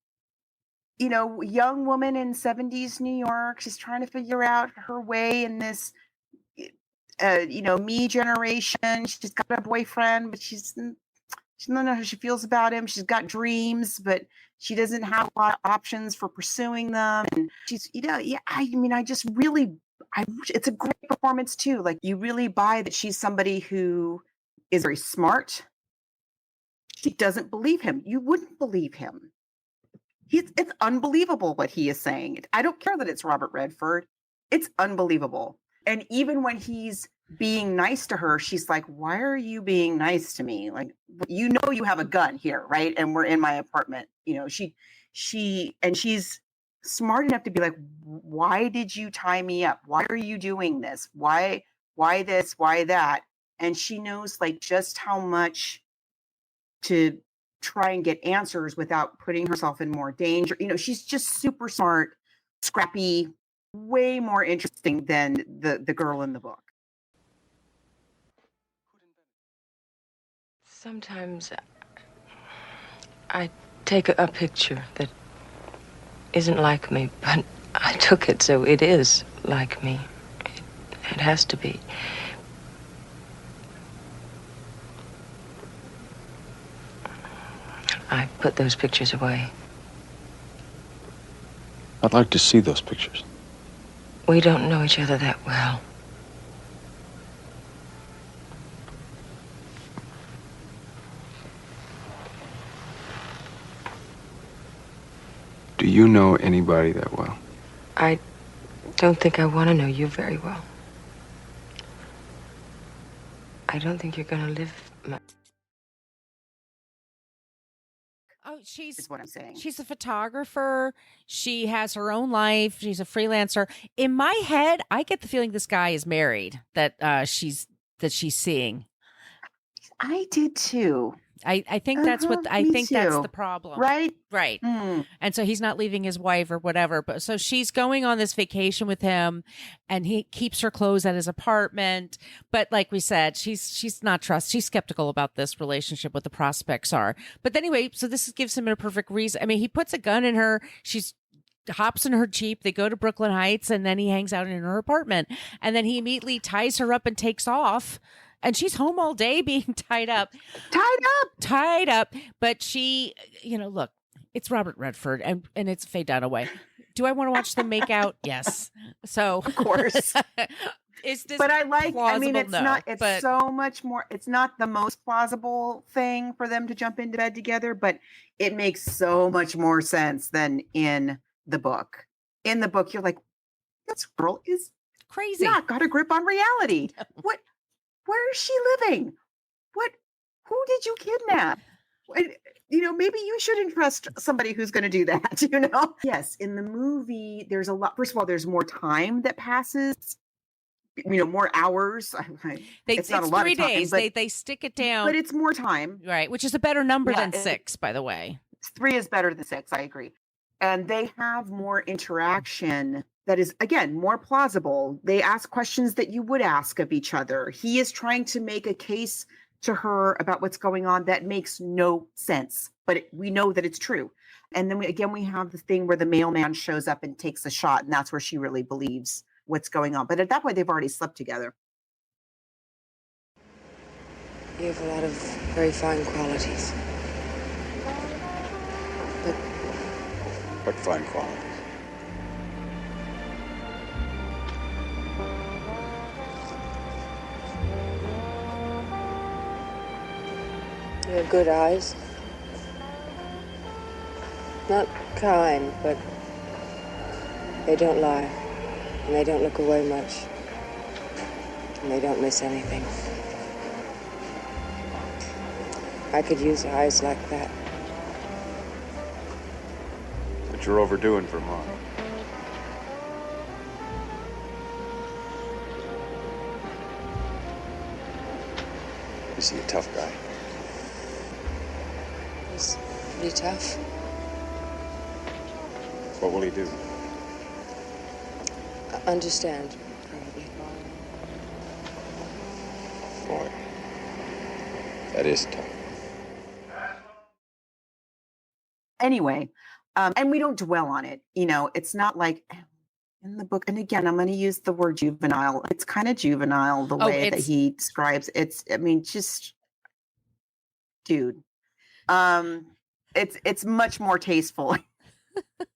young woman in 70s New York. She's trying to figure out her way in this, me generation. She's got a boyfriend, but she doesn't know how she feels about him. She's got dreams, but she doesn't have a lot of options for pursuing them. And she's, it's a great performance too. Like, you really buy that she's somebody who is very smart. She doesn't believe him. You wouldn't believe him. It's unbelievable what he is saying. I don't care that it's Robert Redford. It's unbelievable. And even when he's being nice to her, she's like, why are you being nice to me? Like, you have a gun here, right? And we're in my apartment. She's smart enough to be like, why did you tie me up? Why are you doing this? Why this? Why that? And she knows like just how much to try and get answers without putting herself in more danger. She's just super smart, scrappy, way more interesting than the girl in the book. Sometimes I take a picture that isn't like me, but I took it, so it is like me. It has to be. I put those pictures away. I'd like to see those pictures. We don't know each other that well. Do you know anybody that well? I don't think I want to know you very well. I don't think you're going to live much. Oh, she's Is what I'm saying. She's a photographer. She has her own life. She's a freelancer. In my head, I get the feeling this guy is married. That she's seeing. I did too. I think that's what I me think that's too. the problem. Right? Right. And so he's not leaving his wife or whatever. But so she's going on this vacation with him, and he keeps her clothes at his apartment. But like we said, she's not she's skeptical about this relationship, what the prospects are. But anyway, so this gives him a perfect reason. I mean, he puts a gun in her. She's hops in her Jeep. They go to Brooklyn Heights, and then he hangs out in her apartment. And then he immediately ties her up and takes off. And she's home all day being tied up. But she, look, it's Robert Redford and it's Faye Dunaway. Do I want to watch them make out? Yes. So of course. Is this but I like, plausible? I mean, it's No, not, it's but so much more, it's not the most plausible thing for them to jump into bed together, but it makes so much more sense than in the book. In the book, you're like, this girl is crazy. Not got a grip on reality. What? Where is she living? Who did you kidnap? Maybe you shouldn't trust somebody who's going to do that, Yes, in the movie, there's a lot. First of all, there's more time that passes, more hours. It's not a lot 3 of time, days. but They stick it down. But it's more time. Right, which is a better number than 6, by the way. 3 is better than 6, I agree. And they have more interaction that is, again, more plausible. They ask questions that you would ask of each other. He is trying to make a case to her about what's going on that makes no sense, but we know that it's true. And then we have the thing where the mailman shows up and takes a shot, and that's where she really believes what's going on. But at that point, they've already slept together. You have a lot of very fine qualities. But what fine qualities? you have good eyes. Not kind, but they don't lie. And they don't look away much. And they don't miss anything. I could use eyes like that. But you're overdoing Vermont. Is he a tough guy? He's pretty tough. What will he do? Understand, probably. Boy, that is tough. Anyway, and we don't dwell on it. It's not like in the book. And again, I'm going to use the word juvenile. It's kind of juvenile the way that he describes. Just dude. It's much more tasteful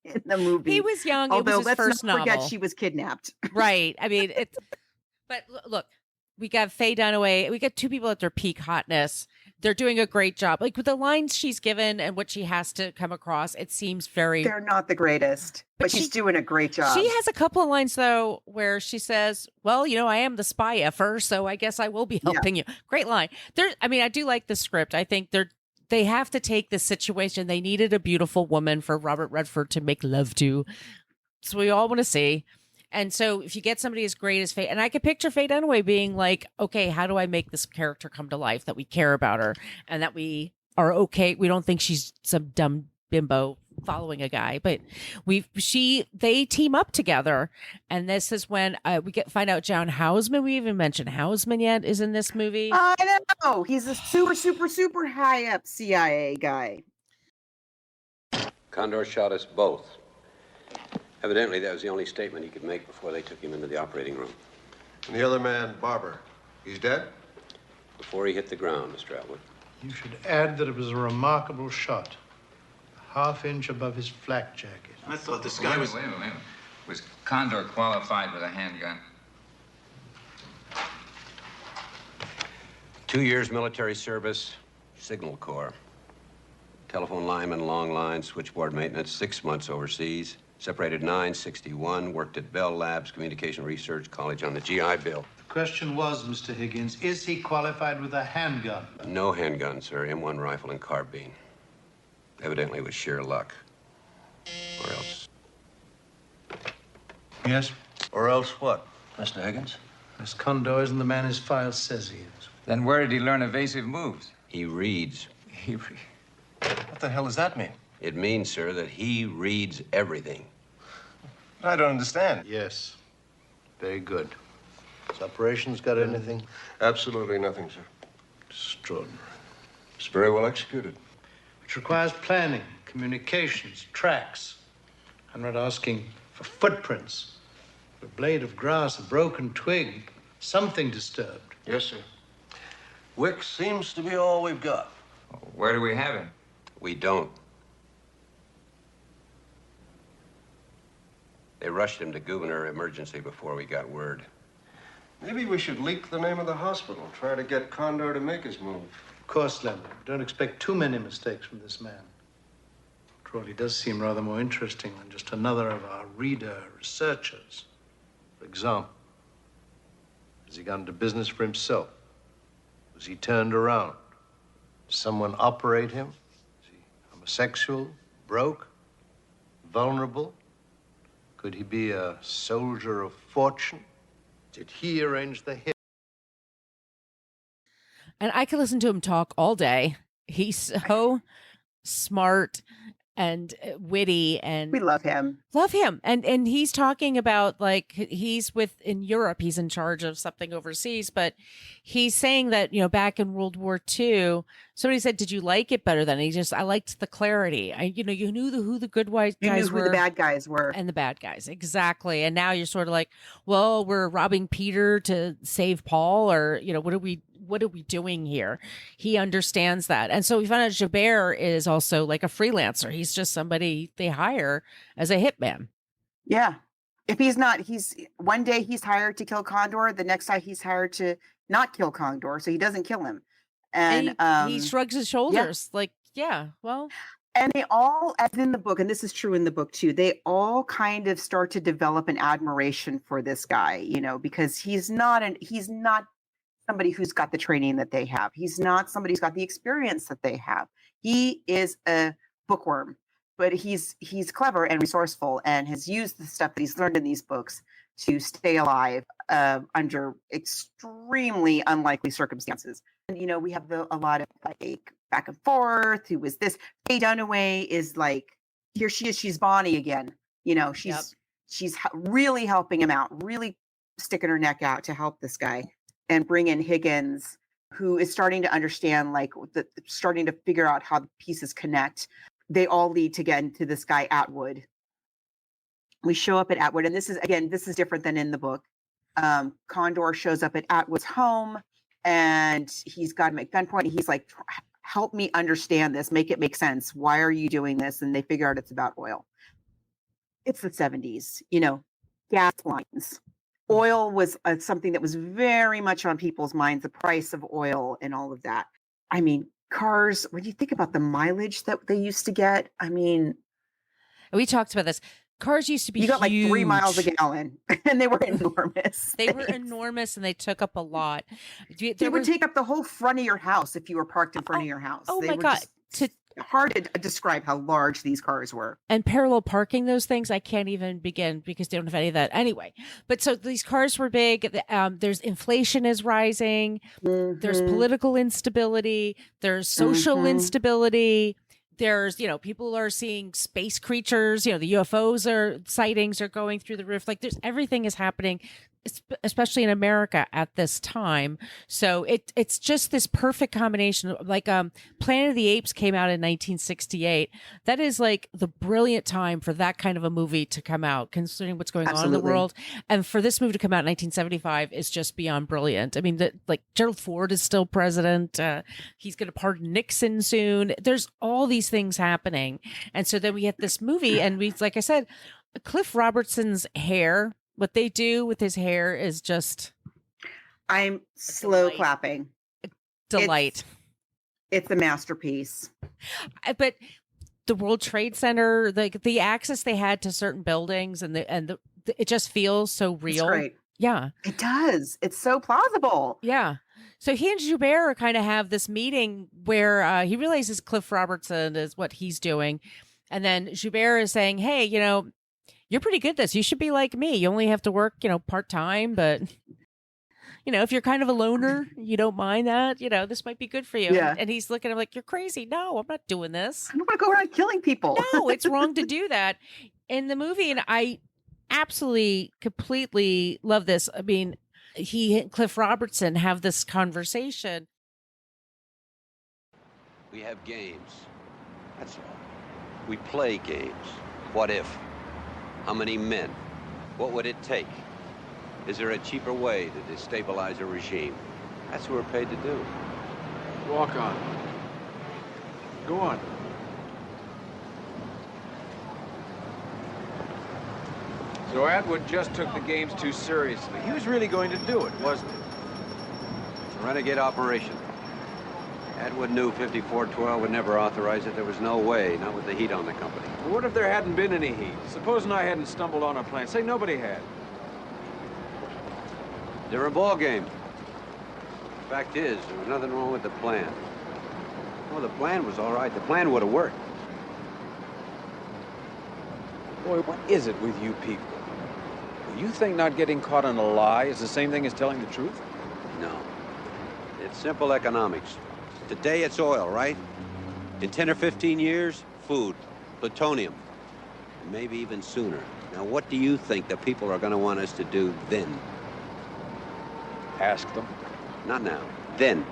in the movie. He was young. Although it was his let's first not forget novel. she was kidnapped. Right. But look, we got Faye Dunaway. We got 2 people at their peak hotness. They're doing a great job. Like with the lines she's given and what she has to come across, it seems very... They're not the greatest, but she's doing a great job. She has a couple of lines, though, where she says, well, I am the spy effer, so I guess I will be helping you. Great line. I do like the script. I think they have to take this situation. They needed a beautiful woman for Robert Redford to make love to. So we all want to see. And so if you get somebody as great as Faye, and I could picture Faye Dunaway being like, okay, how do I make this character come to life, that we care about her and that we are okay. We don't think she's some dumb bimbo following a guy, but they team up together. And this is when we find out John Houseman. We even mentioned Houseman yet is in this movie. I don't know. He's a super, super, super high up CIA guy. Condor shot us both. Evidently, that was the only statement he could make before they took him into the operating room. And the other man, Barber, he's dead? Before he hit the ground, Mr. Atwood. You should add that it was a remarkable shot. A half-inch above his flak jacket. I thought this guy was... Wait a minute. Was Condor qualified with a handgun? 2 years military service, Signal Corps. Telephone lineman, long line, switchboard maintenance, 6 months overseas. Separated 961, worked at Bell Labs, Communication Research College on the GI Bill. The question was, Mr. Higgins, is he qualified with a handgun? No handgun, sir. M1 rifle and carbine. Evidently it was sheer luck. Or else. Yes? Or else what, Mr. Higgins? Miss Condor isn't the man his file says he is. Then where did he learn evasive moves? He reads. What the hell does that mean? It means, sir, that he reads everything. I don't understand. Yes. Very good. This operation's got anything? Absolutely nothing, sir. Extraordinary. It's very well executed. Which requires planning, communications, tracks. I'm not asking for footprints. A blade of grass, a broken twig, something disturbed. Yes, sir. Wick seems to be all we've got. Where do we have him? We don't. They rushed him to Gouverneur Emergency before we got word. Maybe we should leak the name of the hospital, try to get Condor to make his move. Of course, Leonard. Don't expect too many mistakes from this man. After all, he does seem rather more interesting than just another of our reader researchers. For example, has he gone into business for himself? Was he turned around? Does someone operate him? Is he homosexual, broke, vulnerable? Could he be a soldier of fortune? Did he arrange the hit? And I could listen to him talk all day. He's so smart and witty, and we love him. And he's talking about, like, he's in Europe, he's in charge of something overseas, but he's saying that, back in World War II, somebody said, did you like it better then? I liked the clarity. You knew who the good guys were. You knew who the bad guys were. And the bad guys, exactly. And now you're sort of like, well, we're robbing Peter to save Paul, or, what are we doing here? He understands that. And so we found out Jabert is also like a freelancer. He's just somebody they hire as a hitman. Yeah. If he's not, one day he's hired to kill Condor. The next time he's hired to not kill Condor. So he doesn't kill him. And he shrugs his shoulders. Yeah. Like, yeah, well. And they all, as in the book, and this is true in the book too, they all kind of start to develop an admiration for this guy, because he's not somebody who's got the training that they have. He's not somebody who's got the experience that they have. He is a bookworm, but he's clever and resourceful, and has used the stuff that he's learned in these books to stay alive under extremely unlikely circumstances. And, we have a lot of like back and forth. Who was this? Faye Dunaway is like, here she is. She's Bonnie again. She's really helping him out, really sticking her neck out to help this guy. And bring in Higgins, who is starting to understand, starting to figure out how the pieces connect. They all lead to get into this guy, Atwood. We show up at Atwood, and this is different than in the book. Condor shows up at Atwood's home, and he's got him at gunpoint. And he's like, help me understand this, make it make sense. Why are you doing this? And they figure out it's about oil. It's the 70s, gas lines. Oil was something that was very much on people's minds, the price of oil and all of that. I mean, cars, when you think about the mileage that they used to get, we talked about this. Cars used to be you got huge. like 3 miles a gallon, and they were enormous. They were enormous, and they took up a lot. They would take up the whole front of your house if you were parked in front of your house. Oh my God. Hard to describe how large these cars were. And parallel parking those things, I can't even begin because they don't have any of that. Anyway, but so these cars were big. There's inflation is rising. Mm-hmm. There's political instability. There's social instability. There's, people are seeing space creatures, the UFOs sightings are going through the roof. Like everything is happening, especially in America at this time. So it's just this perfect combination. Like Planet of the Apes came out in 1968. That is like the brilliant time for that kind of a movie to come out, considering what's going on in the world. And for this movie to come out in 1975 is just beyond brilliant. I mean, Gerald Ford is still president. He's going to pardon Nixon soon. There's all these things happening. And so then we get this movie, and like I said, Cliff Robertson's hair, what they do with his hair is just... I'm slow clapping. Delight. It's a masterpiece. But the World Trade Center, the access they had to certain buildings, and it just feels so real. It's great. Yeah, it does. It's so plausible. Yeah. So he and Joubert kind of have this meeting where he realizes Cliff Robertson is what he's doing. And then Joubert is saying, hey, you're pretty good at this. You should be like me. You only have to work, part-time, but if you're kind of a loner, you don't mind that, this might be good for you. Yeah. And he's looking at him like, you're crazy. No, I'm not doing this. I don't want to go around killing people. No, it's wrong to do that in the movie. And I absolutely, completely love this. I mean, he and Cliff Robertson have this conversation. We have games. That's all. We play games. What if? How many men? What would it take? Is there a cheaper way to destabilize a regime? That's what we're paid to do. Walk on. Go on. So Atwood just took the games too seriously. He was really going to do it, wasn't he? It's a renegade operation. Atwood knew 5412 would never authorize it. There was no way, not with the heat on the company. Well, what if there hadn't been any heat? Supposing I hadn't stumbled on a plan. Say nobody had. Different ball game. Fact is, there was nothing wrong with the plan. Well, the plan was all right. The plan would have worked. Boy, what is it with you people? You think not getting caught in a lie is the same thing as telling the truth? No. It's simple economics. Today it's oil, right? In 10 or 15 years, food, plutonium, and maybe even sooner. Now, what do you think the people are going to want us to do then? Ask them. Not now. Then.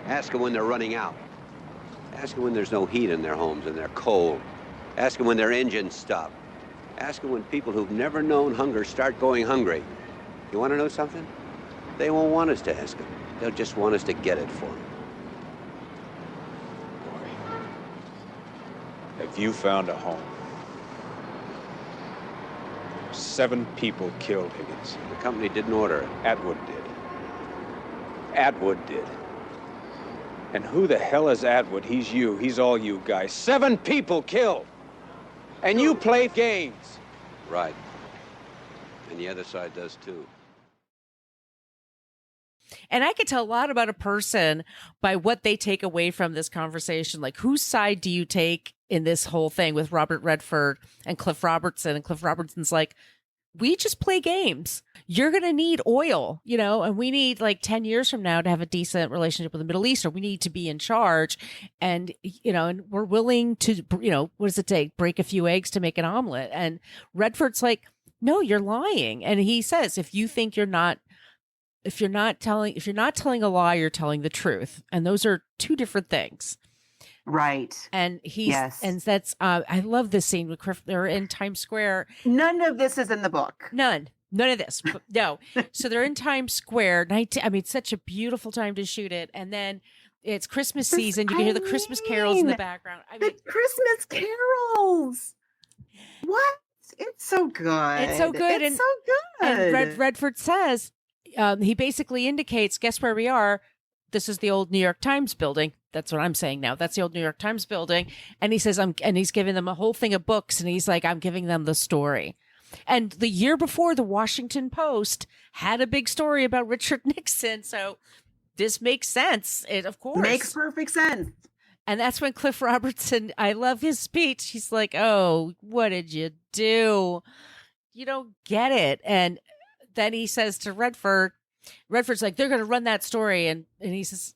Ask them when they're running out. Ask them when there's no heat in their homes and they're cold. Ask them when their engines stop. Ask them when people who've never known hunger start going hungry. You want to know something? They won't want us to ask them. They'll just want us to get it for them. Have you found a home? 7 people killed Higgins. The company didn't order it. Atwood did. Atwood did. And who the hell is Atwood? He's you. He's all you guys. 7 people killed. And you play games. Right. And the other side does too. And I could tell a lot about a person by what they take away from this conversation. Like, whose side do you take in this whole thing with Robert Redford and Cliff Robertson? And Cliff Robertson's like, we just play games. You're going to need oil, and we need 10 years from now to have a decent relationship with the Middle East, or we need to be in charge. And, and we're willing to, what does it take? Break a few eggs to make an omelet. And Redford's like, no, you're lying. And he says, if you're not telling a lie, you're telling the truth. And those are two different things. Right. And and that's, I love this scene with Cliff. They're in Times Square. None of this is in the book. None of this. No. So they're in Times Square. It's such a beautiful time to shoot it. And then it's Christmas season. You can hear the Christmas carols in the background. The Christmas carols. What? It's so good. It's so good. It's so good. And Redford says, he basically indicates, guess where we are? This is the old New York Times building. That's what I'm saying now. That's the old New York Times building. And he says, and he's giving them a whole thing of books. And he's like, I'm giving them the story. And the year before, the Washington Post had a big story about Richard Nixon. So this makes sense. It, of course. Makes perfect sense. And that's when Cliff Robertson, I love his speech. He's like, oh, what did you do? You don't get it. And then he says to Redford's like, they're going to run that story. And he says,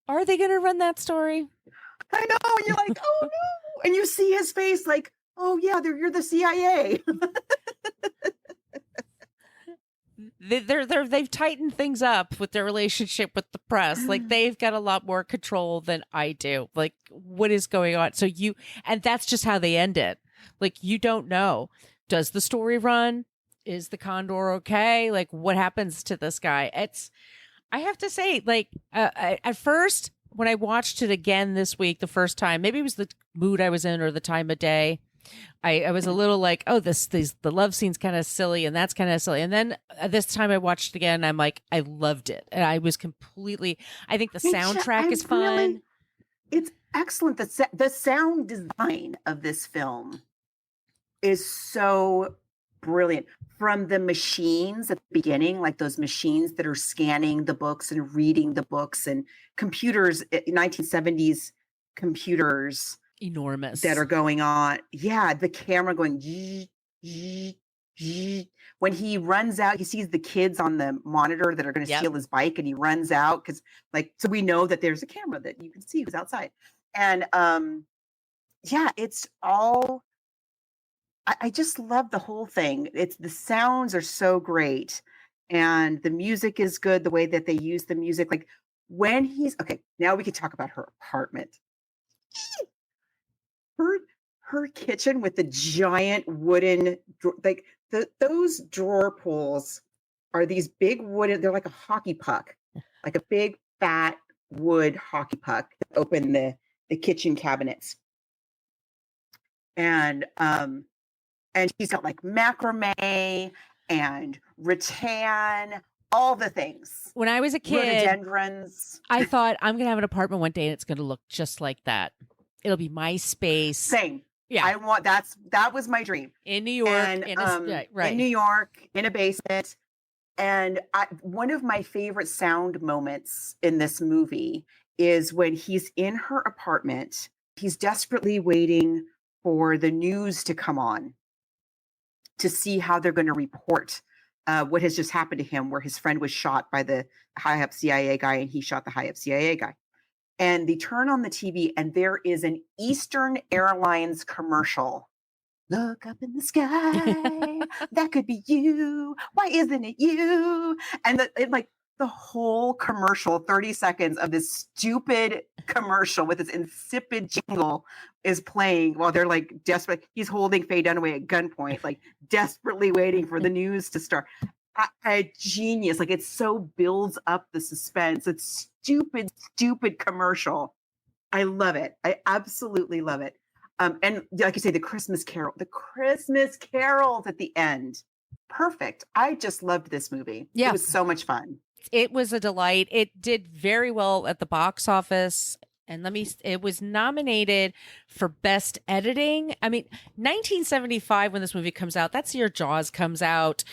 are they going to run that story? I know. And you're like, oh, no. And you see his face like, oh, yeah, you're the CIA. They've tightened things up with their relationship with the press. Like, they've got a lot more control than I do. Like, what is going on? So and that's just how they end it. Like, you don't know. Does the story run? Is the Condor okay? Like, what happens to this guy? I have to say, like, at first, when I watched it again this week, the first time, maybe it was the mood I was in or the time of day, I was a little like, oh, the love scene's kind of silly and that's kind of silly. And then this time I watched it again, I'm like, I loved it. And I was completely, I think the soundtrack is fun. It's excellent. The sound design of this film is so brilliant. From the machines at the beginning, like those machines that are scanning the books and reading the books, and computers, 1970s computers enormous that are going on. Yeah, the camera going zzz, zzz, zzz. When he runs out, he sees the kids on the monitor that are going to steal his bike, and he runs out because, like, so we know that there's a camera that you can see who's outside. And yeah, it's all. I just love the whole thing. It's the sounds are so great, and the music is good. The way that they use the music, like when he's okay. Now we can talk about her apartment. Her kitchen with the giant wooden like those drawer pulls are these big wooden. They're like a hockey puck, like a big fat wood hockey puck that open the kitchen cabinets, and she's got like macrame and rattan, all the things. When I was a kid, rhododendrons. I thought I'm going to have an apartment one day and it's going to look just like that. It'll be my space. Same. Yeah. I want that was my dream. In New York. And, right. In New York, in a basement. And one of my favorite sound moments in this movie is when he's in her apartment. He's desperately waiting for the news to come on to see how they're going to report what has just happened to him, where his friend was shot by the high-up CIA guy, and he shot the high-up CIA guy. And they turn on the TV, and there is an Eastern Airlines commercial. Look up in the sky, that could be you. Why isn't it you? And the whole commercial, 30 seconds of this stupid commercial with this insipid jingle is playing while they're like desperate. He's holding Faye Dunaway at gunpoint, like desperately waiting for the news to start. A genius. Like, it so builds up the suspense. It's stupid commercial. I love it. I absolutely love it. And like you say, the Christmas carols at the end. Perfect. I just loved this movie. Yeah. It was so much fun. It was a delight. It did very well at the box office. And it was nominated for Best Editing. I mean, 1975, when this movie comes out, that's the year Jaws comes out.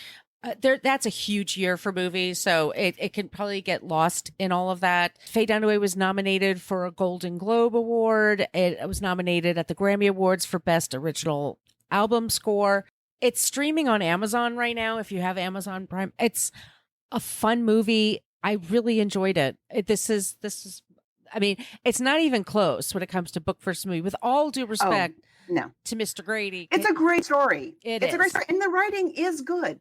That's a huge year for movies, so it can probably get lost in all of that. Faye Dunaway was nominated for a Golden Globe Award. It was nominated at the Grammy Awards for Best Original Album Score. It's streaming on Amazon right now if you have Amazon Prime. It's a fun movie. I really enjoyed it. This is I mean, it's not even close when it comes to book versus movie, with all due respect to Mr. Grady. It's a great story. It's a great story, and the writing is good.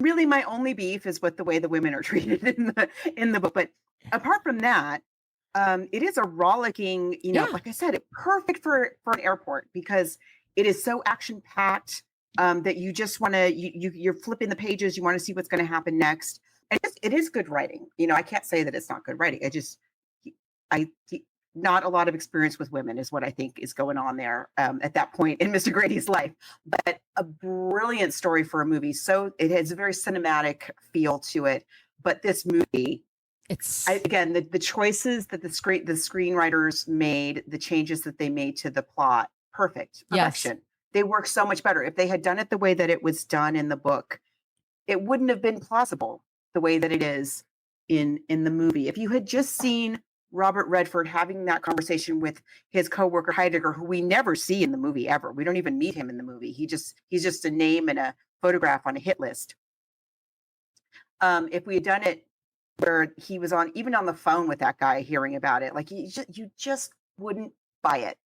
Really, my only beef is with the way the women are treated in the book. But apart from that, it is a rollicking, like I said, perfect for an airport, because it is so action packed that you just want to you're flipping the pages. You want to see what's going to happen next. And it is good writing. I can't say that it's not good writing. Not a lot of experience with women is what I think is going on there at that point in Mr. Grady's life. But a brilliant story for a movie. So it has a very cinematic feel to it. But this movie, the choices that the screenwriters made, the changes that they made to the plot, perfection. Yes. They work so much better. If they had done it the way that it was done in the book, it wouldn't have been plausible the way that it is in the movie. If you had just seen Robert Redford having that conversation with his coworker Heidegger, who we never see in the movie ever. We don't even meet him in the movie. He's just a name and a photograph on a hit list. If we had done it where he was even on the phone with that guy hearing about it, like you just wouldn't buy it.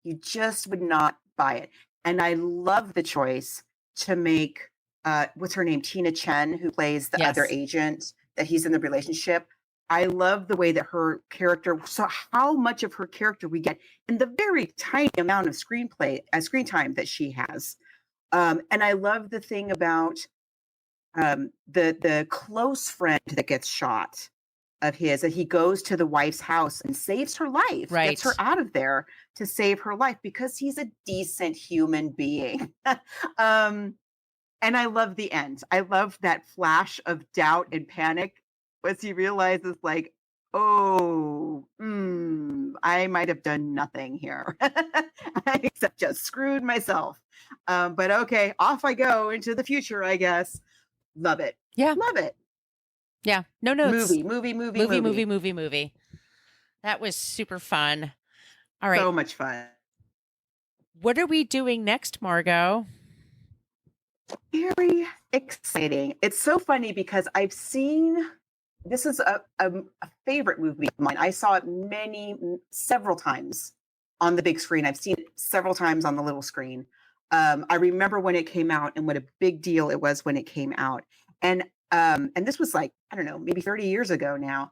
You just would not buy it. And I love the choice to make what's her name, Tina Chen, who plays the other agent that he's in the relationship. I love the way that her character, so how much of her character we get in the very tiny amount of screen time that she has. And I love the thing about the close friend that gets shot of his, that he goes to the wife's house and saves her life, gets her out of there to save her life because he's a decent human being. And I love the end. I love that flash of doubt and panic once he realizes, like, oh, I might have done nothing here except just screwed myself. But okay, off I go into the future, I guess. Love it. Yeah. Love it. Yeah. No notes. Movie. That was super fun. All right. So much fun. What are we doing next, Margot? Very exciting. It's so funny because I've seen, this is a favorite movie of mine. I saw it several times on the big screen. I've seen it several times on the little screen. I remember when it came out and what a big deal it was when it came out. And this was like, I don't know, maybe 30 years ago now.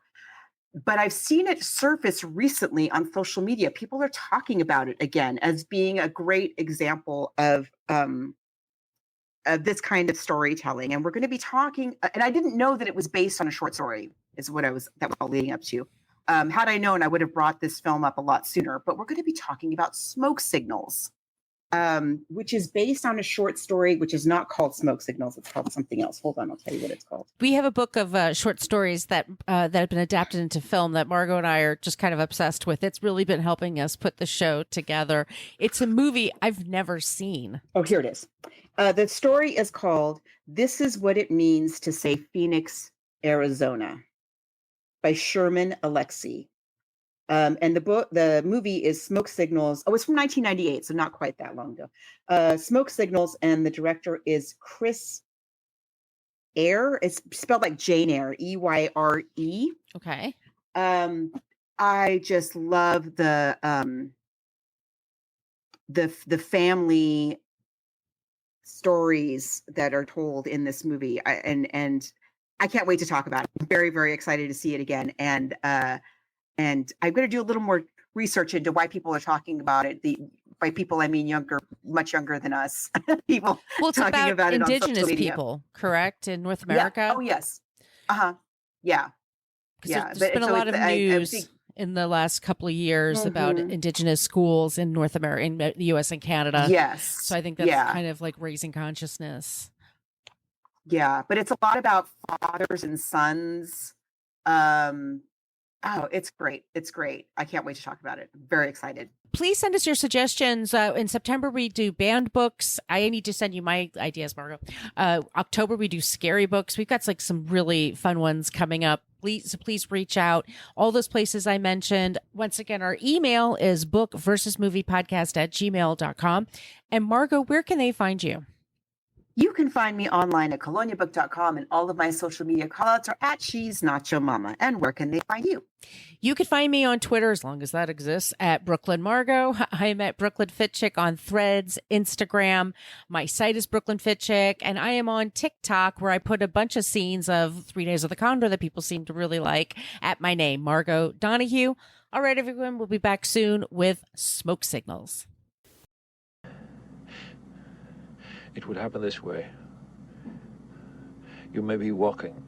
But I've seen it surface recently on social media. People are talking about it again as being a great example of this kind of storytelling. And we're going to be talking, and I didn't know that it was based on a short story, is what that was all leading up to. Had I known, I would have brought this film up a lot sooner. But we're going to be talking about Smoke Signals, which is based on a short story, which is not called Smoke Signals. It's called something else. Hold on, I'll tell you what it's called. We have a book of short stories that have been adapted into film that Margot and I are just kind of obsessed with. It's really been helping us put the show together. It's a movie I've never seen. Oh, here it is. The story is called This Is What It Means to Say Phoenix, Arizona by Sherman Alexie. And the movie is Smoke Signals. Oh, it's from 1998, so not quite that long ago. Smoke Signals, and the director is Chris Eyre. It's spelled like Jane Eyre, E-Y-R-E. Okay. I just love the family stories that are told in this movie, and I can't wait to talk about it. I'm very, very excited to see it again, and I'm going to do a little more research into why people are talking about it. By people, I mean much younger than us. People it's talking about it indigenous on social media. people, correct, in North America. Yeah. Oh yes. Yeah. Yeah. There's been a lot of news in the last couple of years about indigenous schools in North America, in the U.S. and Canada. Yes. So I think that's kind of like raising consciousness. Yeah, but it's a lot about fathers and sons. Oh, it's great. It's great. I can't wait to talk about it. I'm very excited. Please send us your suggestions. In September, we do banned books. I need to send you my ideas, Margot. October, we do scary books. We've got like some really fun ones coming up. Please reach out. All those places I mentioned. Once again, our email is bookversusmoviepodcast@gmail.com. And Margot, where can they find you? You can find me online at coloniabook.com, and all of my social media callouts are at She's Not Your Mama. And where can they find you? You can find me on Twitter, as long as that exists, at Brooklyn Margot. I'm at Brooklyn Fit Chick on Threads, Instagram. My site is Brooklyn Fit Chick, and I am on TikTok, where I put a bunch of scenes of 3 Days of the Condor that people seem to really like at my name, Margot Donahue. All right, everyone, we'll be back soon with Smoke Signals. It would happen this way. You may be walking.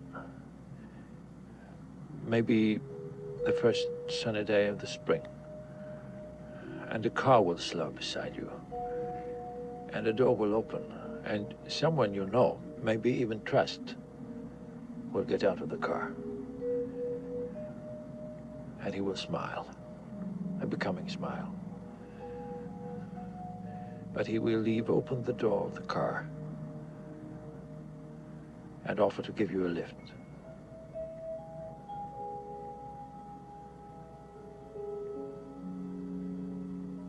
Maybe the first sunny day of the spring. And a car will slow beside you. And a door will open. And someone you know, maybe even trust, will get out of the car. And he will smile. A becoming smile. But he will leave open the door of the car and offer to give you a lift.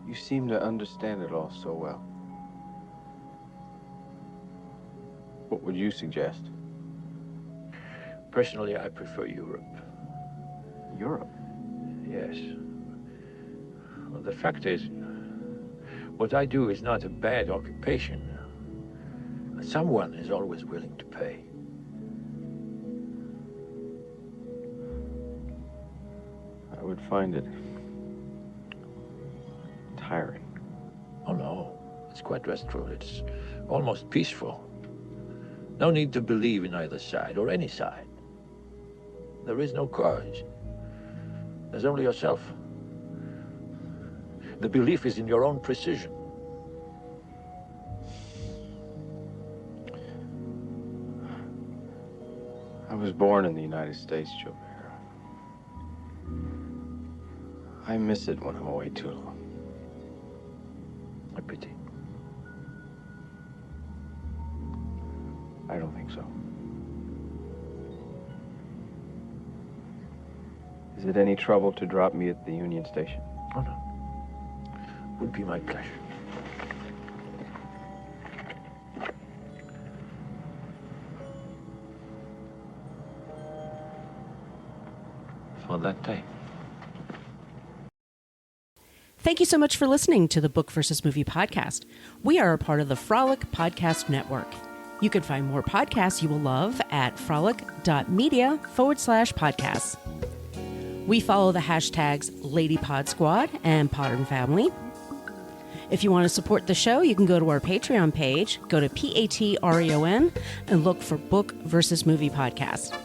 You seem to understand it all so well. What would you suggest? Personally, I prefer Europe. Europe? Yes. Well, the fact is, what I do is not a bad occupation. Someone is always willing to pay. I would find it tiring. Oh, no. It's quite restful. It's almost peaceful. No need to believe in either side or any side. There is no courage. There's only yourself. The belief is in your own precision. I was born in the United States, Joe. I miss it when I'm away too long. A pity. I don't think so. Is it any trouble to drop me at the Union Station? Oh, no. Would be my pleasure. For that day. Thank you so much for listening to the Book versus Movie podcast. We are a part of the Frolic Podcast Network. You can find more podcasts you will love at frolic.media/podcasts. We follow the hashtags LadyPodSquad and Podern Family. If you want to support the show, you can go to our Patreon page, go to Patreon, and look for Book versus Movie Podcast.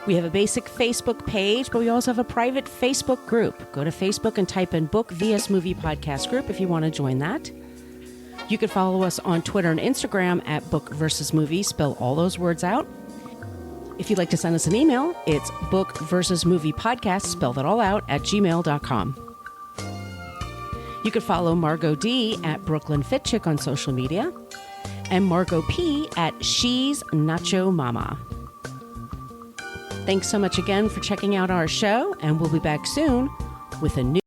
We have a basic Facebook page, but we also have a private Facebook group. Go to Facebook and type in Book vs. Movie Podcast Group if you want to join that. You can follow us on Twitter and Instagram at Book versus Movie. Spell all those words out. If you'd like to send us an email, it's Book versus Movie Podcast, spell that all out, at gmail.com. You can follow Margot D at Brooklyn Fit Chick on social media and Margot P at She's Nacho Mama. Thanks so much again for checking out our show, and we'll be back soon with a new